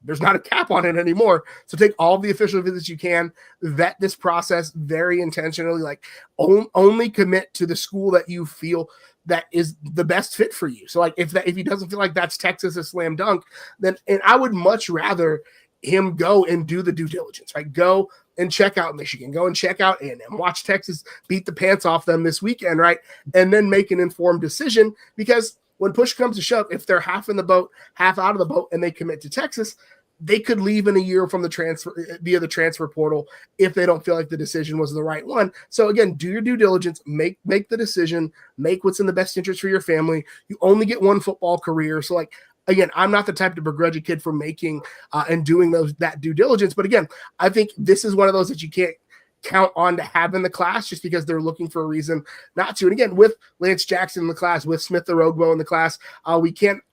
there's not a cap on it anymore. So take all of the official visits you can, vet this process very intentionally, like only commit to the school that you feel that is the best fit for you. So like if he doesn't feel like that's Texas a slam dunk, then, and I would much rather him go and do the due diligence, right? Go and check out Michigan, go and check out A&M, watch Texas beat the pants off them this weekend, right? And then make an informed decision, because when push comes to shove, if they're half in the boat, half out of the boat, and they commit to Texas, they could leave in a year from the transfer via the transfer portal if they don't feel like the decision was the right one. So again, do your due diligence, make the decision, make what's in the best interest for your family. You only get one football career. So like, again, I'm not the type to begrudge a kid for making and doing that due diligence. But again, I think this is one of those that you can't count on to have in the class just because they're looking for a reason not to. And again, with Lance Jackson in the class, with Smith Orogbo in the class, we can't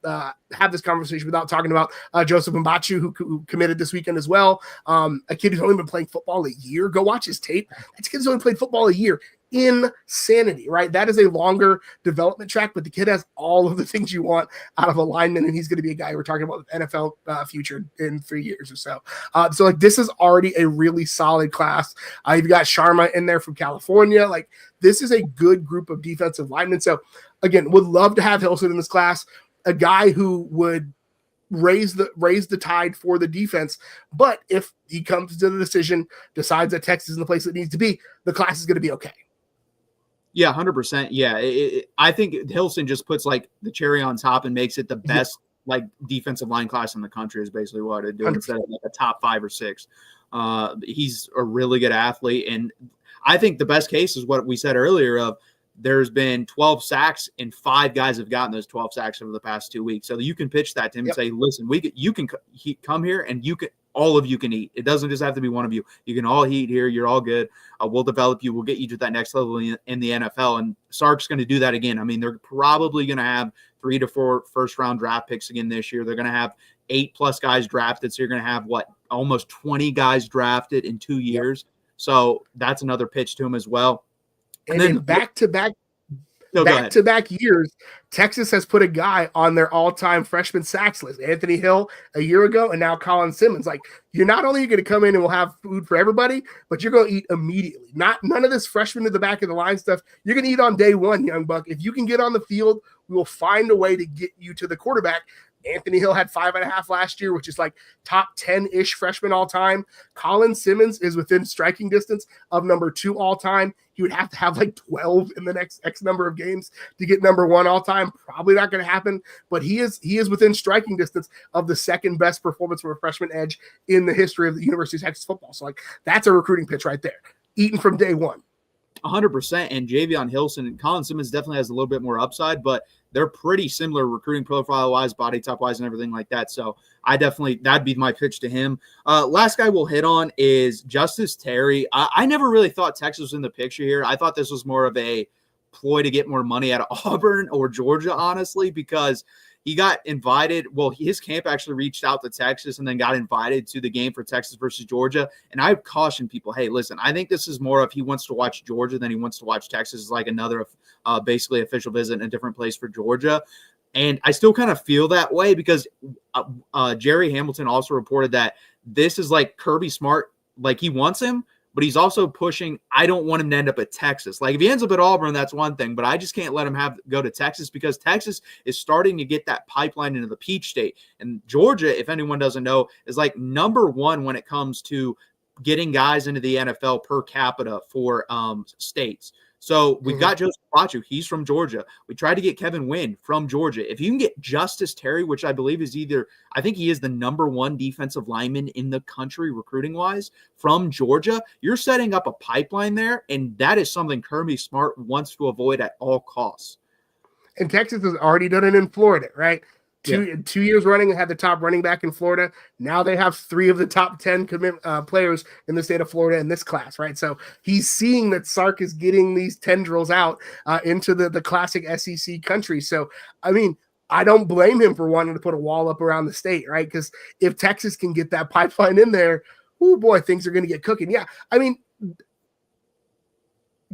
have this conversation without talking about Joseph Mbachu, who committed this weekend as well. A kid who's only been playing football a year. Go watch his tape. That kid's only played football a year. Insanity, right? That is a longer development track, but the kid has all of the things you want out of a lineman, and he's going to be a guy we're talking about with NFL future in 3 years or so. So like, this is already a really solid class. You've got Sharma in there from California. Like, this is a good group of defensive linemen. So again, would love to have Hilson in this class, a guy who would raise the tide for the defense. But if he comes to the decision, decides that Texas is in the place it needs to be, the class is going to be okay. Yeah, 100%. Yeah, I think Hilson just puts like the cherry on top and makes it the best like defensive line class in the country is basically what I do 100%. Instead of like a top 5 or 6. He's a really good athlete, and I think the best case is what we said earlier of there's been 12 sacks and 5 guys have gotten those 12 sacks over the past 2 weeks. So you can pitch that to him and say, listen, you can come here and all of you can eat. It doesn't just have to be one of you. You can all eat here. You're all good. We'll develop you. We'll get you to that next level in the NFL. And Sark's going to do that again. I mean, they're probably going to have 3 to 4 first-round draft picks again this year. They're going to have 8+ guys drafted. So you're going to have, almost 20 guys drafted in 2 years. So that's another pitch to him as well. And then back-to-back years, Texas has put a guy on their all-time freshman sacks list, Anthony Hill a year ago, and now Colin Simmons. Like, you're not only going to come in and we'll have food for everybody, but you're going to eat immediately. None of this freshman to the back of the line stuff. You're going to eat on day one, young buck. If you can get on the field, we will find a way to get you to the quarterback. Anthony Hill had 5.5 last year, which is like top 10-ish freshman all time. Colin Simmons is within striking distance of number 2 all time. He would have to have like 12 in the next X number of games to get number 1 all time. Probably not going to happen, but he is within striking distance of the second best performance from a freshman edge in the history of the University of Texas football. So like that's a recruiting pitch right there. Eaten from day one. 100%. And Javion Hilson and Colin Simmons definitely has a little bit more upside, but they're pretty similar recruiting profile-wise, body type-wise, and everything like that. So that'd be my pitch to him. Last guy we'll hit on is Justice Terry. I never really thought Texas was in the picture here. I thought this was more of a ploy to get more money out of Auburn or Georgia, honestly, because he got invited. Well, his camp actually reached out to Texas and then got invited to the game for Texas versus Georgia. And I've cautioned people, hey, listen, I think this is more of he wants to watch Georgia than he wants to watch Texas. It's like another basically official visit in a different place for Georgia. And I still kind of feel that way because Jerry Hamilton also reported that this is like Kirby Smart, like he wants him, but he's also pushing, I don't want him to end up at Texas. Like if he ends up at Auburn, that's one thing, but I just can't let him go to Texas because Texas is starting to get that pipeline into the Peach State. And Georgia, if anyone doesn't know, is like number 1 when it comes to getting guys into the NFL per capita for states. So we've got Joseph Bachu. He's from Georgia. We tried to get Kevin Wynn from Georgia. If you can get Justice Terry, which I believe is I think he is the number 1 defensive lineman in the country recruiting-wise from Georgia, you're setting up a pipeline there, and that is something Kirby Smart wants to avoid at all costs. And Texas has already done it in Florida, right? Two years running, had the top running back in Florida. Now they have 3 of the top 10 players in the state of Florida in this class, right? So he's seeing that Sark is getting these tendrils out into the classic SEC country. So, I mean, I don't blame him for wanting to put a wall up around the state, right? Because if Texas can get that pipeline in there, oh boy, things are going to get cooking. Yeah, I mean,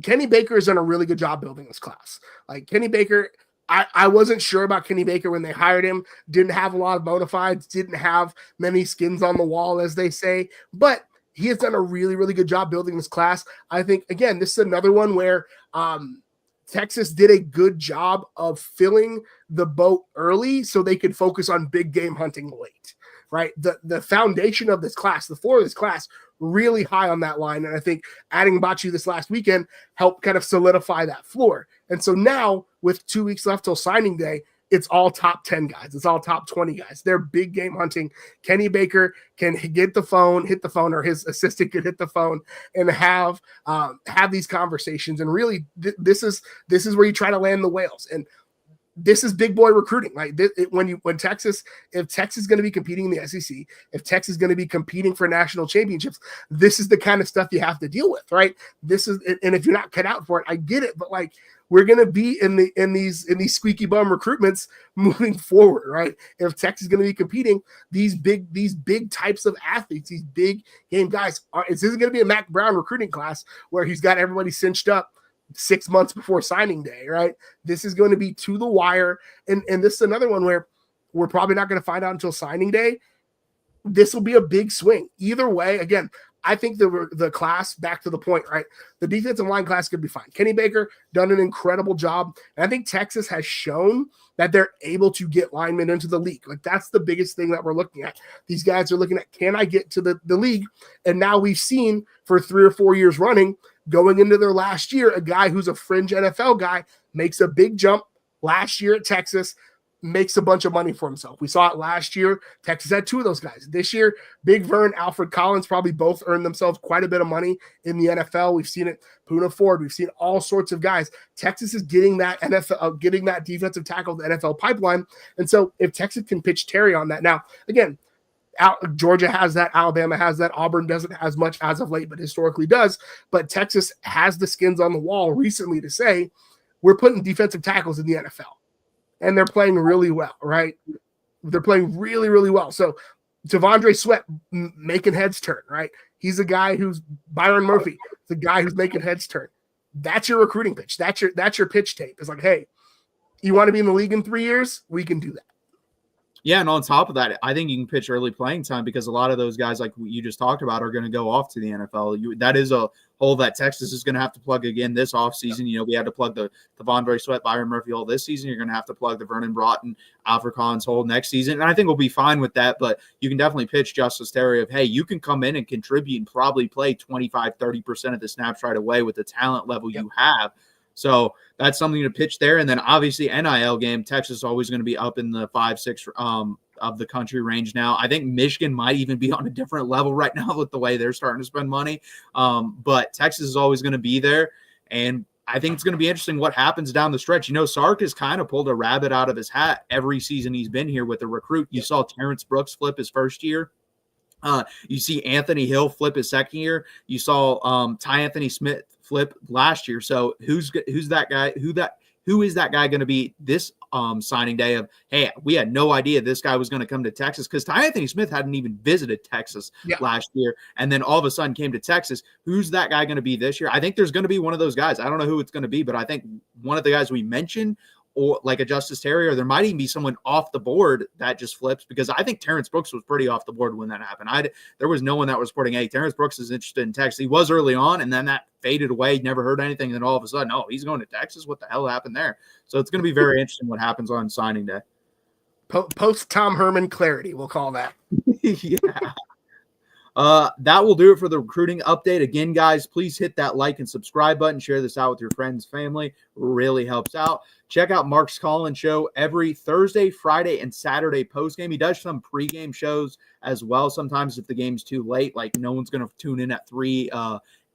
Kenny Baker has done a really good job building this class. Like Kenny Baker – I wasn't sure about Kenny Baker when they hired him. Didn't have a lot of bona fides. Didn't have many skins on the wall, as they say. But he has done a really, really good job building this class. I think, again, this is another one where Texas did a good job of filling the boat early so they could focus on big game hunting late, right? The foundation of this class, the floor of this class, really high on that line. And I think adding Bachu this last weekend helped kind of solidify that floor. And so now with 2 weeks left till signing day, it's all top 10 guys. It's all top 20 guys. They're big game hunting. Kenny Baker can hit the phone, or his assistant could hit the phone and have these conversations. And really, this is where you try to land the whales. And this is big boy recruiting. Like if Texas is going to be competing in the SEC, if Texas is going to be competing for national championships, this is the kind of stuff you have to deal with, right? And if you're not cut out for it, I get it, but like we're going to be in these squeaky bum recruitments moving forward, right? If Texas is going to be competing, these big types of athletes, these big game guys, this isn't going to be a Mac Brown recruiting class where he's got everybody cinched up 6 months before signing day, right? This is going to be to the wire. And this is another one where we're probably not going to find out until signing day. This will be a big swing. Either way, again, I think the class, back to the point, right? The defensive line class could be fine. Kenny Baker done an incredible job. And I think Texas has shown that they're able to get linemen into the league. Like, that's the biggest thing that we're looking at. These guys are looking at, can I get to the league? And now we've seen for 3 or 4 years running, going into their last year, a guy who's a fringe NFL guy makes a big jump last year at Texas, makes a bunch of money for himself. We saw it last year. Texas had 2 of those guys. This year, Big Vern, Alfred Collins probably both earned themselves quite a bit of money in the NFL. We've seen it, Poona Ford. We've seen all sorts of guys. Texas is getting that getting that defensive tackle, the NFL pipeline. And so if Texas can pitch Terry on that, now again, Georgia has that, Alabama has that, Auburn doesn't as much as of late, but historically does. But Texas has the skins on the wall recently to say, we're putting defensive tackles in the NFL. And they're playing really well, right? They're playing really, really well. So Devondre Sweat making heads turn, right? He's a guy who's Byron Murphy, the guy who's making heads turn. That's your recruiting pitch. That's your pitch tape. It's like, hey, you want to be in the league in 3 years? We can do that. Yeah, and on top of that, I think you can pitch early playing time because a lot of those guys, like you just talked about, are going to go off to the NFL. That is a hole that Texas is going to have to plug again this offseason. You know, we had to plug the Devondre Sweat, Byron Murphy hole this season. You're going to have to plug the Vernon Broughton, Alfred Collins hole next season. And I think we'll be fine with that, but you can definitely pitch Justice Terry of, hey, you can come in and contribute and probably play 25, 30% of the snaps right away with the talent level you have. So that's something to pitch there. And then obviously NIL game, Texas is always going to be up in the 5-6 of the country range now. I think Michigan might even be on a different level right now with the way they're starting to spend money. But Texas is always going to be there. And I think it's going to be interesting what happens down the stretch. You know, Sark has kind of pulled a rabbit out of his hat every season he's been here with a recruit. You saw Terrence Brooks flip his first year. You see Anthony Hill flip his second year. You saw Ty Anthony Smith flip last year. So who's that guy? Who is that guy going to be this signing day of, hey, we had no idea this guy was going to come to Texas, because Ty Anthony Smith hadn't even visited Texas last year. And then all of a sudden came to Texas. Who's that guy going to be this year? I think there's going to be one of those guys. I don't know who it's going to be, but I think one of the guys we mentioned, or like a Justice Terry, or there might even be someone off the board that just flips, because I think Terrence Brooks was pretty off the board when that happened. There was no one that was reporting, hey, Terrence Brooks is interested in Texas. He was early on, and then that faded away. Never heard anything. And then all of a sudden, oh, he's going to Texas. What the hell happened there? So it's going to be very interesting what happens on signing day. Post Tom Herman clarity, we'll call that. Yeah. That will do it for the recruiting update. Again, guys, please hit that like and subscribe button. Share this out with your friends, family. Really helps out. Check out Mark's Call-In Show every Thursday, Friday, and Saturday postgame. He does some pregame shows as well. Sometimes if the game's too late, like no one's going to tune in at 3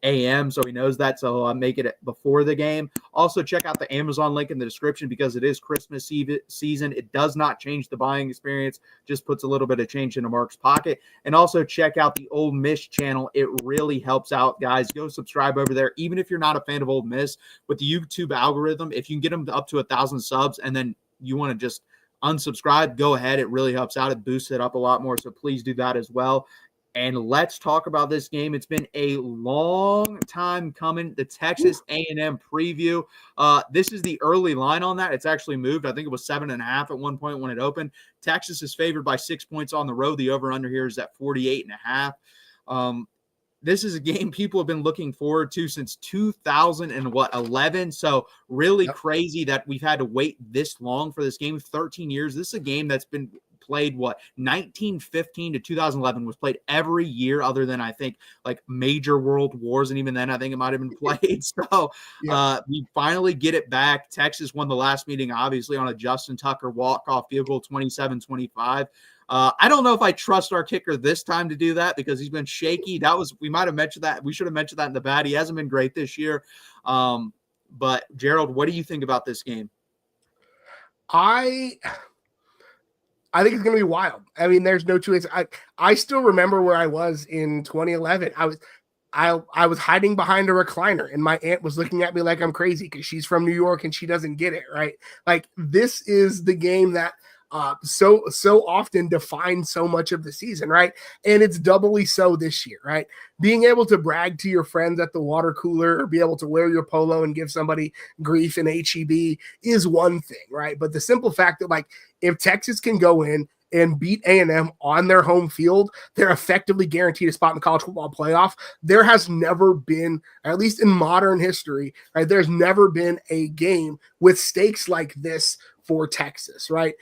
a.m., so he knows that, so I'll make it before the game. Also, check out the Amazon link in the description because it is Christmas Eve season. It does not change the buying experience, just puts a little bit of change into Mark's pocket. And also check out the Ole Miss channel. It really helps out, guys. Go subscribe over there. Even if you're not a fan of Ole Miss, with the YouTube algorithm, if you can get them up to 1,000 subs and then you want to just unsubscribe, go ahead. It really helps out. It boosts it up a lot more, so please do that as well. And let's talk about this game. It's been a long time coming. The Texas A&M preview. This is the early line on that. It's actually moved. I think it was 7.5 at one point when it opened. Texas is favored by 6 points on the road. The over-under here is at 48.5. This is a game people have been looking forward to since 2011. So really crazy that we've had to wait this long for this game. 13 years. This is a game that's been played 1915 to 2011 was played every year other than I think like major world wars, and even then I think it might have been played. So we finally get it back. Texas won the last meeting obviously on a Justin Tucker walk-off field goal, 27-25. I don't know if I trust our kicker this time to do that because he's been shaky. We might have mentioned that. We should have mentioned that in the bat. He hasn't been great this year. But Gerald, what do you think about this game? I think it's going to be wild. I mean, there's no two ways. I still remember where I was in 2011. I was hiding behind a recliner, and my aunt was looking at me like I'm crazy because she's from New York and she doesn't get it, right? Like, this is the game that so often defines so much of the season, right? And it's doubly so this year, right? Being able to brag to your friends at the water cooler or be able to wear your polo and give somebody grief in HEB is one thing, right? But the simple fact that, like, if Texas can go in and beat A&M on their home field, they're effectively guaranteed a spot in the college football playoff. There has never been, at least in modern history, right? There's never been a game with stakes like this for Texas, right?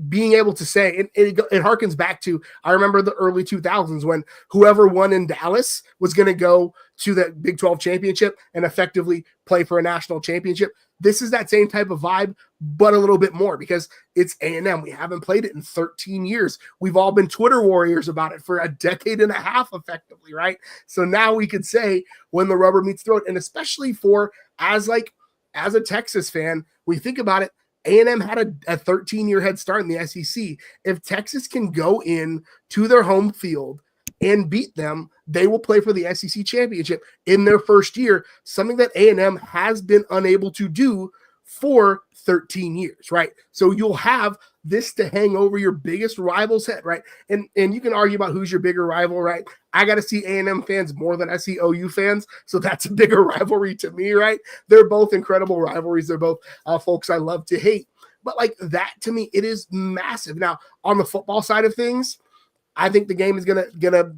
Being able to say, it harkens back to, I remember the early 2000s when whoever won in Dallas was going to go to the Big 12 championship and effectively play for a national championship. This is that same type of vibe, but a little bit more because it's A&M. We haven't played it in 13 years. We've all been Twitter warriors about it for a decade and a half, effectively, right? So now we could say when the rubber meets the road, and especially for as a Texas fan, we think about it, A&M had a 13-year head start in the SEC. If Texas can go in to their home field and beat them, they will play for the SEC championship in their first year, something that A&M has been unable to do for 13 years, right? So you'll have this to hang over your biggest rival's head, right? And you can argue about who's your bigger rival, right? I got to see A&M fans more than I see OU fans, so that's a bigger rivalry to me, right? They're both incredible rivalries. They're both folks I love to hate. But like that, to me, it is massive. Now, on the football side of things, I think the game is gonna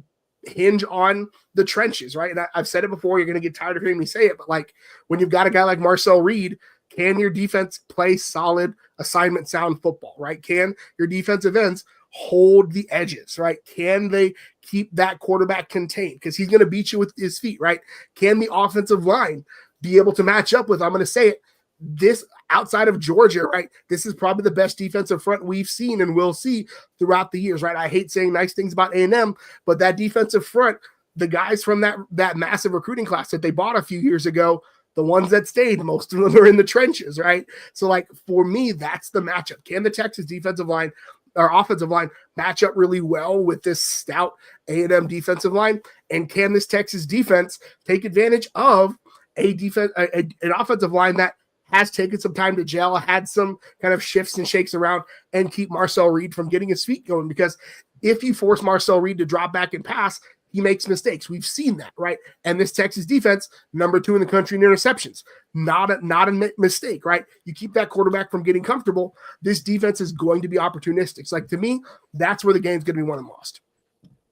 hinge on the trenches, right? And I've said it before, you're gonna get tired of hearing me say it, but like when you've got a guy like Marcel Reed, can your defense play solid assignment sound football, right? Can your defensive ends hold the edges, right? Can they keep that quarterback contained? Because he's going to beat you with his feet, right? Can the offensive line be able to match up with, I'm going to say it, this outside of Georgia, right? This is probably the best defensive front we've seen and will see throughout the years, right? I hate saying nice things about A&M, but that defensive front, the guys from that massive recruiting class that they bought a few years ago, the ones that stayed, most of them are in the trenches, right? So, like, for me, that's the matchup. Can the Texas defensive line or offensive line match up really well with this stout A&M defensive line? And can this Texas defense take advantage of an offensive line that has taken some time to gel, had some kind of shifts and shakes around, and keep Marcel Reed from getting his feet going? Because if you force Marcel Reed to drop back and pass, he makes mistakes. We've seen that, right? And this Texas defense, number 2 in the country in interceptions, not a mistake, right? You keep that quarterback from getting comfortable. This defense is going to be opportunistic. So, like, to me, that's where the game's going to be won and lost.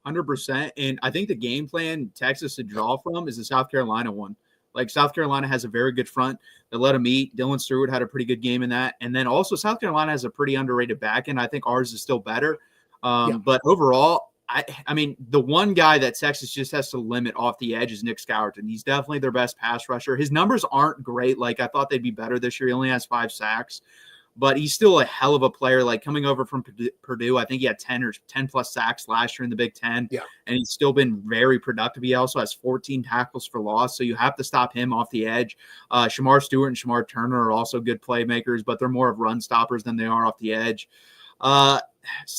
100%. And I think the game plan Texas to draw from is the South Carolina one. Like, South Carolina has a very good front. They let them eat. Dylan Stewart had a pretty good game in that. And then also South Carolina has a pretty underrated back end. I think ours is still better. But overall, I mean, the one guy that Texas just has to limit off the edge is Nick Scourton. He's definitely their best pass rusher. His numbers aren't great. Like, I thought they'd be better this year. He only has 5 sacks, but he's still a hell of a player. Like, coming over from Purdue, I think he had 10 plus sacks last year in the Big Ten. Yeah. And he's still been very productive. He also has 14 tackles for loss. So you have to stop him off the edge. Shamar Stewart and Shamar Turner are also good playmakers, but they're more of run stoppers than they are off the edge.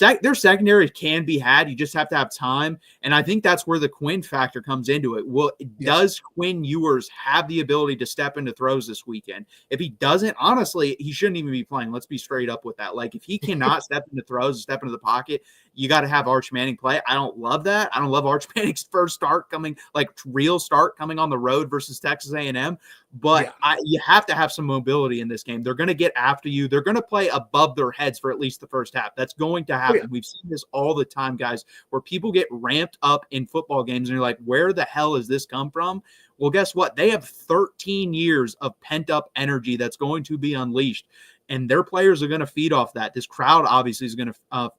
Their secondary can be had. You just have to have time. And I think that's where the Quinn factor comes into it. Well, does Quinn Ewers have the ability to step into throws this weekend? If he doesn't, honestly, he shouldn't even be playing. Let's be straight up with that. Like, if he cannot step into throws, step into the pocket, you got to have Arch Manning play. I don't love that. I don't love Arch Manning's first start coming, like real start coming on the road versus Texas A&M. But you have to have some mobility in this game. They're going to get after you. They're going to play above their heads for at least the first half. That's going to happen. We've seen this all the time, guys, where people get ramped up in football games and you're like, where the hell has this come from? Well, guess what? They have 13 years of pent-up energy that's going to be unleashed. And their players are going to feed off that. This crowd obviously is going to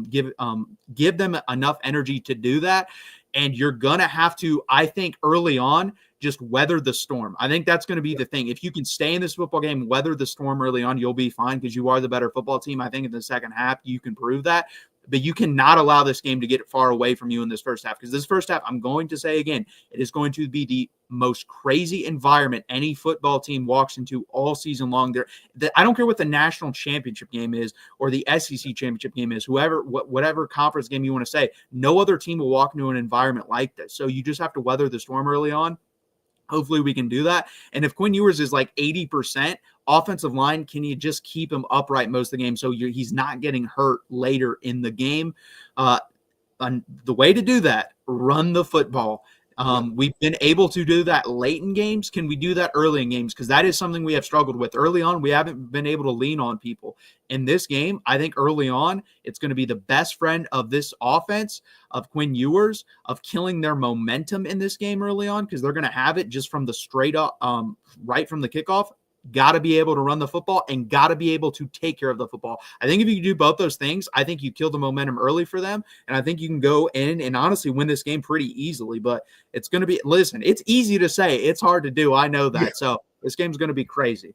give them enough energy to do that. And you're going to have to, I think, early on, just weather the storm. I think that's going to be the thing. If you can stay in this football game, weather the storm early on, you'll be fine because you are the better football team. I think in the second half, you can prove that. But you cannot allow this game to get far away from you in this first half, because this first half, I'm going to say again, it is going to be the most crazy environment any football team walks into all season long. I don't care what the national championship game is or the SEC championship game is, whatever conference game you want to say, no other team will walk into an environment like this. So you just have to weather the storm early on. Hopefully we can do that. And if Quinn Ewers is like 80% offensive line, can you just keep him upright most of the game so he's not getting hurt later in the game? And the way to do that, run the football. We've been able to do that late in games. Can we do that early in games? Because that is something we have struggled with. Early on, we haven't been able to lean on people. In this game, I think early on, it's going to be the best friend of this offense, of Quinn Ewers, of killing their momentum in this game early on, because they're going to have it just from the straight up, right from the kickoff. Got to be able to run the football and got to be able to take care of the football. I think if you do both those things, I think you kill the momentum early for them. And I think you can go in and honestly win this game pretty easily. But it's going to be, listen, it's easy to say. It's hard to do. I know that. Yeah. So this game's going to be crazy.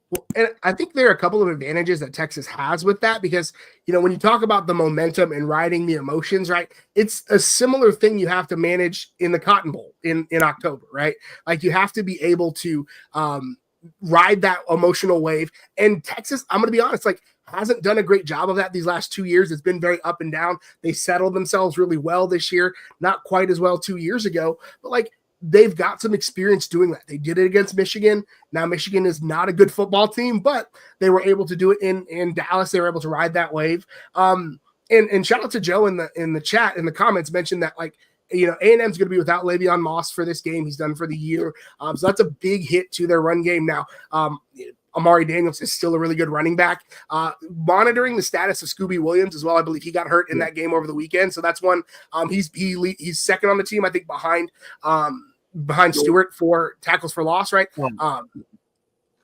Well, and I think there are a couple of advantages that Texas has with that because, when you talk about the momentum and riding the emotions, right, it's a similar thing you have to manage in the Cotton Bowl in October, right? Like you have to be able to ride that emotional wave. And Texas, I'm going to be honest, hasn't done a great job of that these last 2 years. It's been very up and down. They settled themselves really well this year, not quite as well 2 years ago, but they've got some experience doing that. They did it against Michigan. Now Michigan is not a good football team, but they were able to do it in Dallas. They were able to ride that wave. And shout out to Joe in the chat, in the comments, mentioned that A&M's going to be without Le'Veon Moss for this game. He's done for the year. So that's a big hit to their run game. Now, Amari Daniels is still a really good running back. Monitoring the status of Scooby Williams as well. I believe he got hurt in that game over the weekend. So that's one. He's second on the team, I think, behind Stewart for tackles for loss, right?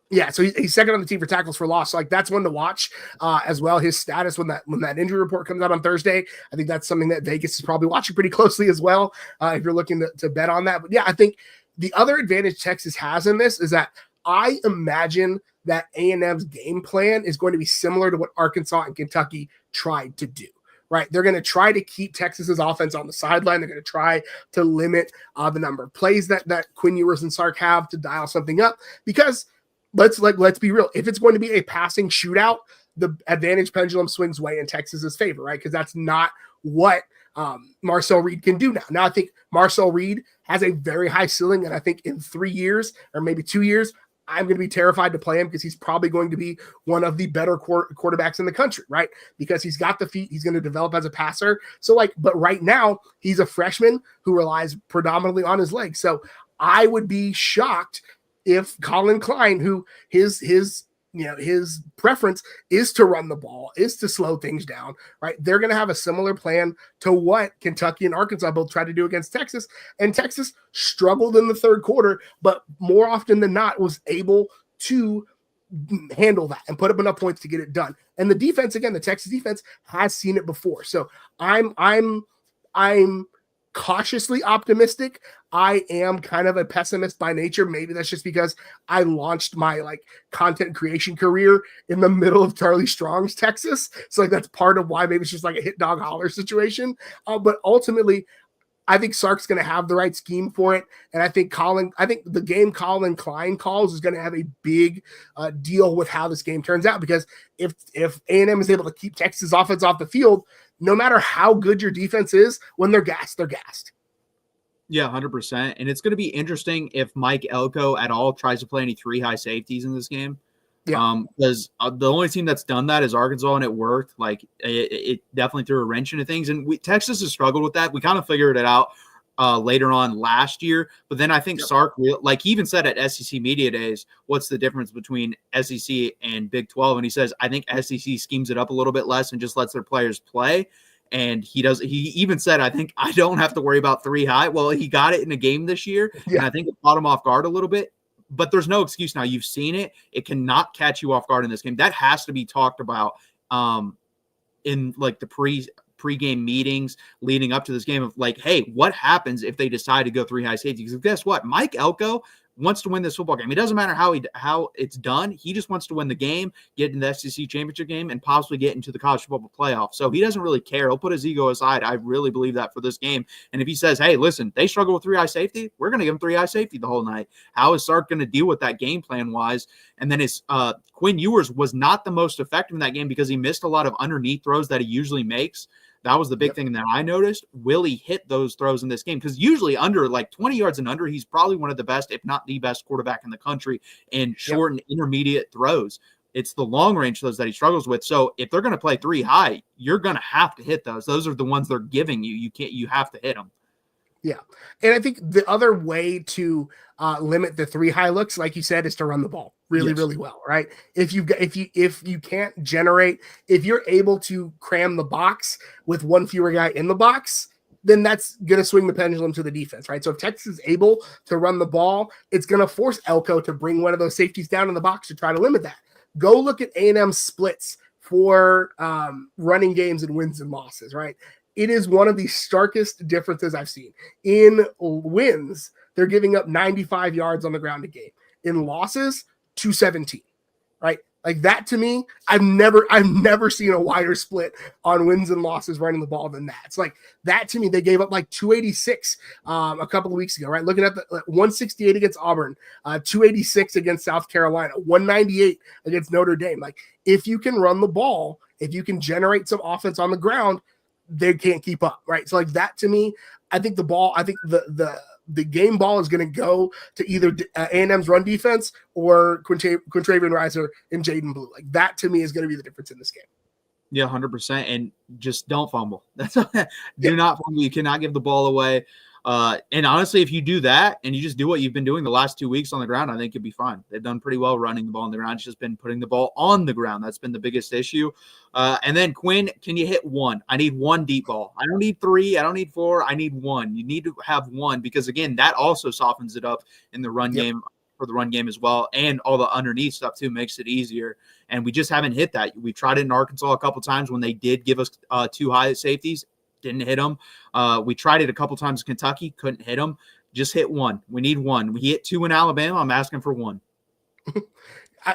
Yeah, so he's second on the team for tackles for loss. So that's one to watch as well. His status when that injury report comes out on Thursday, I think that's something that Vegas is probably watching pretty closely as well if you're looking to bet on that. But yeah, I think the other advantage Texas has in this is that I imagine that A&M's game plan is going to be similar to what Arkansas and Kentucky tried to do. Right, they're going to try to keep Texas's offense on the sideline. They're going to try to limit the number of plays that Quinn Ewers and Sark have to dial something up because. Let's be real. If it's going to be a passing shootout, the advantage pendulum swings way in Texas's favor, right? Because that's not what Marcel Reed can do now. Now I think Marcel Reed has a very high ceiling, and I think in 3 years or maybe 2 years, I'm going to be terrified to play him because he's probably going to be one of the better quarterbacks in the country, right? Because he's got the feet, he's going to develop as a passer. So but right now he's a freshman who relies predominantly on his legs. So I would be shocked if Colin Klein, who his preference is to run the ball, is to slow things down, right? They're going to have a similar plan to what Kentucky and Arkansas both tried to do against Texas. And Texas struggled in the third quarter, but more often than not was able to handle that and put up enough points to get it done. And the defense, again, the Texas defense has seen it before. So I'm cautiously optimistic. I am kind of a pessimist by nature. Maybe that's just because I launched my content creation career in the middle of Charlie Strong's Texas. So that's part of why maybe it's just a hit dog holler situation. But ultimately, I think Sark's going to have the right scheme for it. And I think the game Colin Klein calls is going to have a big deal with how this game turns out, because if A&M is able to keep Texas offense off the field, no matter how good your defense is, when they're gassed, they're gassed. Yeah, 100%. And it's going to be interesting if Mike Elko at all tries to play any 3 high safeties in this game. Yeah. Because the only team that's done that is Arkansas, and it worked. It definitely threw a wrench into things. And Texas has struggled with that. We kind of figured it out later on last year. But then I think Sark, he even said at SEC Media Days, what's the difference between SEC and Big 12? And he says, I think SEC schemes it up a little bit less and just lets their players play. And he even said, I think I don't have to worry about 3 high. Well, he got it in a game this year. Yeah. And I think it caught him off guard a little bit. But there's no excuse now. You've seen it. It cannot catch you off guard in this game. That has to be talked about in the pre-game meetings leading up to this game of hey, what happens if they decide to go 3 high safety? Because guess what? Mike Elko wants to win this football game. It doesn't matter how it's done. He just wants to win the game, get in the SEC championship game, and possibly get into the college football playoff. So he doesn't really care. He'll put his ego aside. I really believe that for this game. And if he says, hey, listen, they struggle with 3 high safety, we're going to give them 3 high safety the whole night. How is Sark going to deal with that game plan wise? And then Quinn Ewers was not the most effective in that game because he missed a lot of underneath throws that he usually makes. That was the big thing that I noticed. Will he hit those throws in this game? Because usually under 20 yards and under, he's probably one of the best, if not the best quarterback in the country in short and intermediate throws. It's the long range throws that he struggles with. So if they're going to play 3 high, you're going to have to hit those. Those are the ones they're giving you. You have to hit them. Yeah. And I think the other way to limit the 3 high looks, like you said, is to run the ball really, Yes. really well, right? If you can't generate, if you're able to cram the box with one fewer guy in the box, then that's going to swing the pendulum to the defense, right? So if Texas is able to run the ball, it's going to force Elko to bring one of those safeties down in the box to try to limit that. Go look at A&M splits for running games and wins and losses, right? It is one of the starkest differences I've seen. In wins, they're giving up 95 yards on the ground a game. In losses, 217, right? Like that to me, I've never seen a wider split on wins and losses running the ball than that. It's like that to me, they gave up like 286 a couple of weeks ago, right? Looking at the 168 against Auburn, 286 against South Carolina, 198 against Notre Dame. Like if you can run the ball, if you can generate some offense on the ground, they can't keep up, right? So like that to me, I think the game ball is going to go to either A&M's run defense or Quintravian Reiser and Jaden Blue. Like that to me is going to be the difference in this game. Yeah, 100%. And just don't fumble. Not fumble. You cannot give the ball away. And honestly, if you do that and you just do what you've been doing the last 2 weeks on the ground, I think you'll be fine. They've done pretty well running the ball on the ground. It's just been putting the ball on the ground. That's been the biggest issue. And then Quinn, can you hit one? I need one deep ball. I don't need 3. I don't need 4. I need 1. You need to have 1 because again, that also softens it up in the run game for the run game as well. And all the underneath stuff too makes it easier. And we just haven't hit that. We tried it in Arkansas a couple times when they did give us 2 high safeties. Didn't hit them. We tried it a couple times in Kentucky. Couldn't hit them. Just hit 1. We need 1. We hit 2 in Alabama. I'm asking for 1.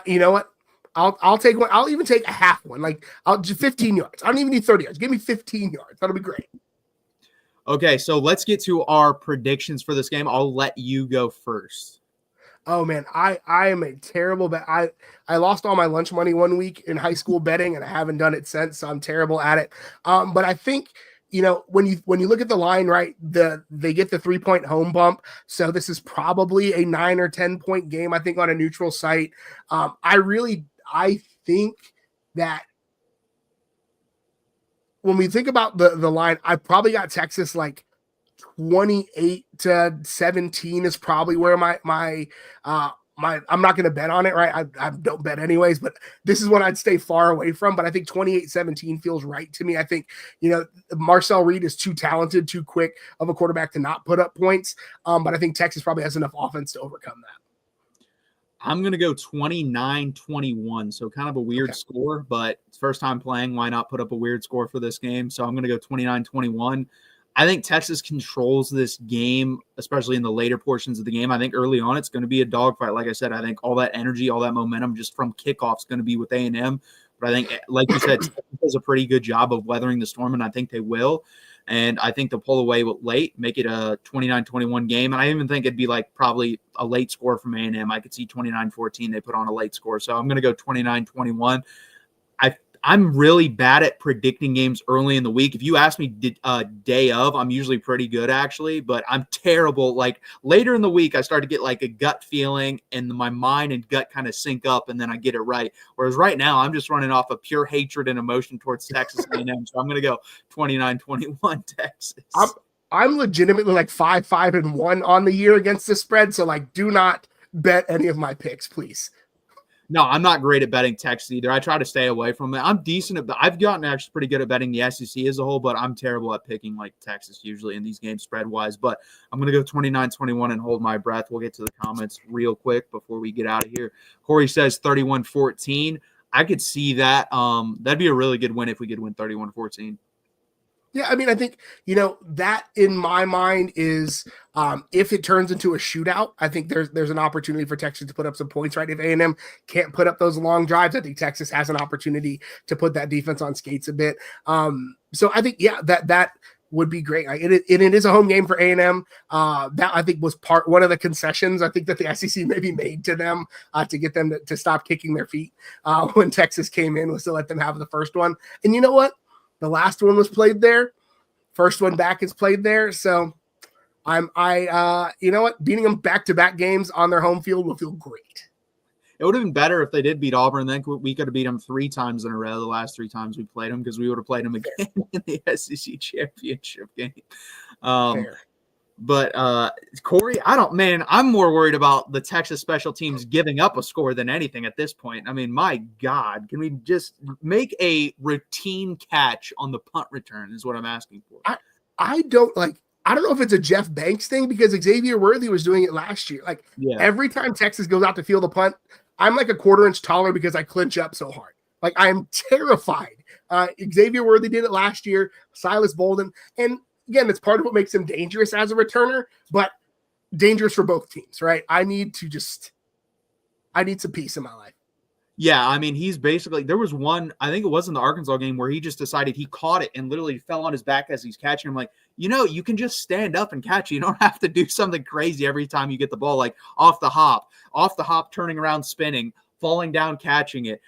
You know what? I'll take 1. I'll even take a half one. Like I'll do 15 yards. I don't even need 30 yards. Give me 15 yards. That'll be great. Okay, so let's get to our predictions for this game. I'll let you go first. Oh man, I am a terrible bet. I lost all my lunch money one week in high school betting, and I haven't done it since. So I'm terrible at it. But I think when you look at the line, right, they get the 3-point home bump. So this is probably a 9 or 10 point game. I think on a neutral site. I think that when we think about the line, I probably got Texas like 28-17 is probably where my I'm not going to bet on it, right? I don't bet anyways, but this is what I'd stay far away from. But I think 28-17 feels right to me. I think, Marcel Reed is too talented, too quick of a quarterback to not put up points. But I think Texas probably has enough offense to overcome that. I'm going to go 29-21. So kind of a weird score, but it's first time playing. Why not put up a weird score for this game? So I'm going to go 29-21. I think Texas controls this game, especially in the later portions of the game. I think early on it's going to be a dogfight. Like I said, I think all that energy, all that momentum just from kickoff is going to be with A&M. But I think, like you said, Texas does a pretty good job of weathering the storm, and I think they will. And I think they'll pull away late, make it a 29-21 game. And I even think it'd be like probably a late score from A&M. I could see 29-14. They put on a late score. So I'm going to go 29-21. I'm really bad at predicting games early in the week. If you ask me day of, I'm usually pretty good actually, but I'm terrible. Like later in the week, I start to get like a gut feeling and my mind and gut kind of sync up and then I get it right. Whereas right now I'm just running off of pure hatred and emotion towards Texas A&M. So I'm going to go 29-21 Texas. I'm legitimately like 5-1 on the year against the spread. So like, do not bet any of my picks, please. No, I'm not great at betting Texas either. I try to stay away from it. I'm decent at, I've gotten actually pretty good at betting the SEC as a whole, but I'm terrible at picking like Texas usually in these games spread wise. But I'm going to go 29-21 and hold my breath. We'll get to the comments real quick before we get out of here. Corey says 31-14. I could see that. That'd be a really good win if we could win 31-14. Yeah, I mean, I think, that in my mind is if it turns into a shootout, I think there's an opportunity for Texas to put up some points, right? If A&M can't put up those long drives, I think Texas has an opportunity to put that defense on skates a bit. So I think, that would be great. It is a home game for A&M. That I think was one of the concessions I think that the SEC maybe made to them to get them to stop kicking their feet when Texas came in, was to let them have the first one. And you know what? The last one was played there. First one back is played there. So you know what? Beating them back-to-back games on their home field will feel great. It would have been better if they did beat Auburn. Then we could have beat them 3 times in a row the last 3 times we played them because we would have played them again in the SEC championship game. But Corey, I'm more worried about the Texas special teams giving up a score than anything at this point. I mean, my God, can we just make a routine catch on the punt return is what I'm asking for. I don't know if it's a Jeff Banks thing because Xavier Worthy was doing it last year. Like every time Texas goes out to field a punt, I'm like a quarter inch taller because I clinch up so hard. Like I'm terrified. Xavier Worthy did it last year, Silas Bolden. And again, it's part of what makes him dangerous as a returner, but dangerous for both teams, right? I need some peace in my life. Yeah, I mean, he's basically, there was one, I think it was in the Arkansas game where he just decided he caught it and literally fell on his back as he's catching. I'm like, you can just stand up and catch it. You don't have to do something crazy every time you get the ball, like off the hop, turning around, spinning, falling down, catching it.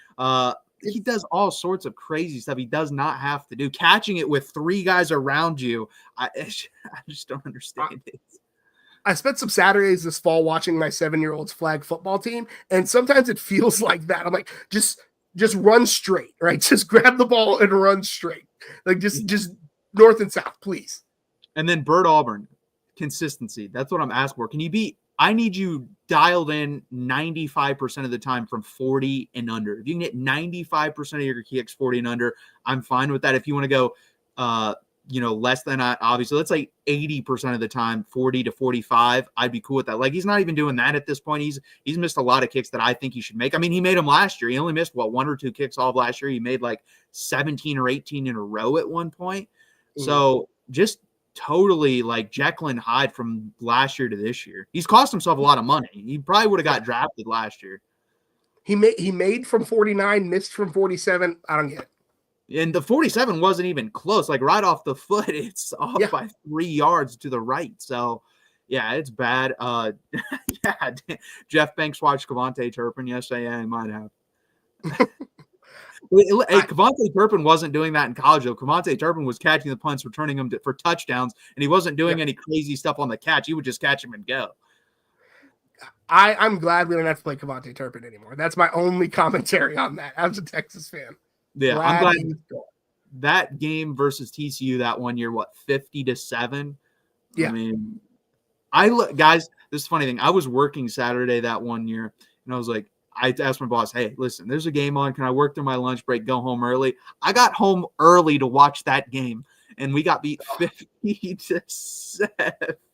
He does all sorts of crazy stuff he does not have to do. Catching it with three guys around you, I just don't understand it. I spent some Saturdays this fall watching my 7-year-old's flag football team, and sometimes it feels like that. I'm like, just run straight, right? Just grab the ball and run straight. Like just north and south, please. And then Bert Auburn, consistency. That's what I'm asking for. I need you dialed in 95% of the time from 40 and under. If you can get 95% of your kicks 40 and under, I'm fine with that. If you want to go, less than that, obviously, let's say 80% of the time, 40 to 45, I'd be cool with that. Like, he's not even doing that at this point. He's missed a lot of kicks that I think he should make. I mean, he made them last year. He only missed, 1 or 2 kicks all of last year. He made like 17 or 18 in a row at one point. So just totally like Jekyll and Hyde from last year to this year. He's cost himself a lot of money. He probably would have got drafted last year. He made from 49, missed from 47. I don't get it. And the 47 wasn't even close. Like right off the foot, it's off by 3 yards to the right. So, yeah, it's bad. Jeff Banks watched Kavontae Turpin yesterday. Yeah, he might have. Hey, Kavontae Turpin wasn't doing that in college, though. Kavontae Turpin was catching the punts, returning them for touchdowns, and he wasn't doing any crazy stuff on the catch. He would just catch him and go. I'm glad we don't have to play Kavontae Turpin anymore. That's my only commentary on that as a Texas fan. Yeah, I'm glad that game versus TCU that one year, 50-7? Yeah. I mean, guys, this is a funny thing. I was working Saturday that one year, and I was like, I asked my boss, hey, listen, there's a game on. Can I work through my lunch break, go home early? I got home early to watch that game, and we got beat 50-7.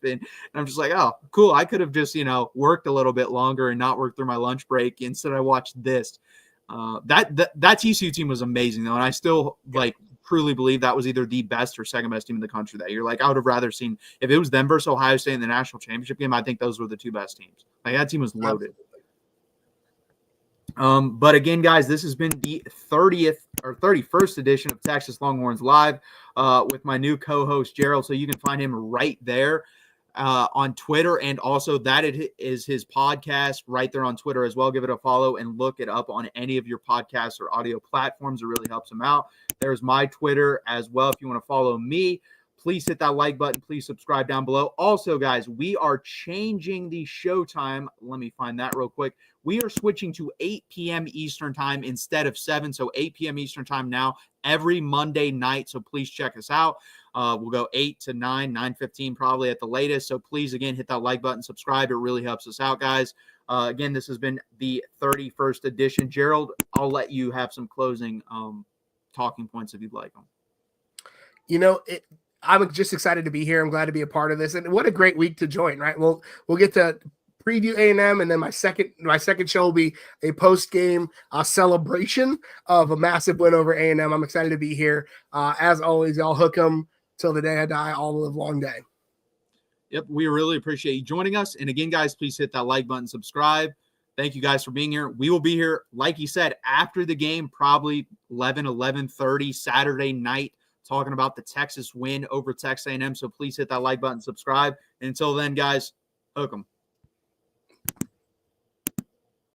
And I'm just like, oh, cool. I could have just, worked a little bit longer and not worked through my lunch break. Instead, I watched this. That TCU team was amazing, though, and I still, truly believe that was either the best or second best team in the country that year. Like, I would have rather seen – if it was them versus Ohio State in the national championship game, I think those were the two best teams. Like, that team was loaded. But again, guys, this has been the 30th or 31st edition of Texas Longhorns Live with my new co-host, Gerald. So you can find him right there on Twitter. And also that is his podcast right there on Twitter as well. Give it a follow and look it up on any of your podcasts or audio platforms. It really helps him out. There's my Twitter as well. If you want to follow me, please hit that like button. Please subscribe down below. Also, guys, we are changing the show time. Let me find that real quick. We are switching to 8 p.m. Eastern time instead of 7. So 8 p.m. Eastern time now every Monday night. So please check us out. We'll go 8 to 9, 9:15 probably at the latest. So please, again, hit that like button, subscribe. It really helps us out, guys. Again, this has been the 31st edition. Gerald, I'll let you have some closing talking points if you'd like them. I'm just excited to be here. I'm glad to be a part of this. And what a great week to join, right? We'll get to preview A&M, and then my second show will be a post-game celebration of a massive win over A&M. I'm excited to be here. As always, y'all hook 'em till the day I die, all the live long day. Yep, we really appreciate you joining us. And again, guys, please hit that like button, subscribe. Thank you guys for being here. We will be here, like you said, after the game, probably 11:30 Saturday night, talking about the Texas win over Texas A&M. So please hit that like button, subscribe. And until then, guys, hook 'em.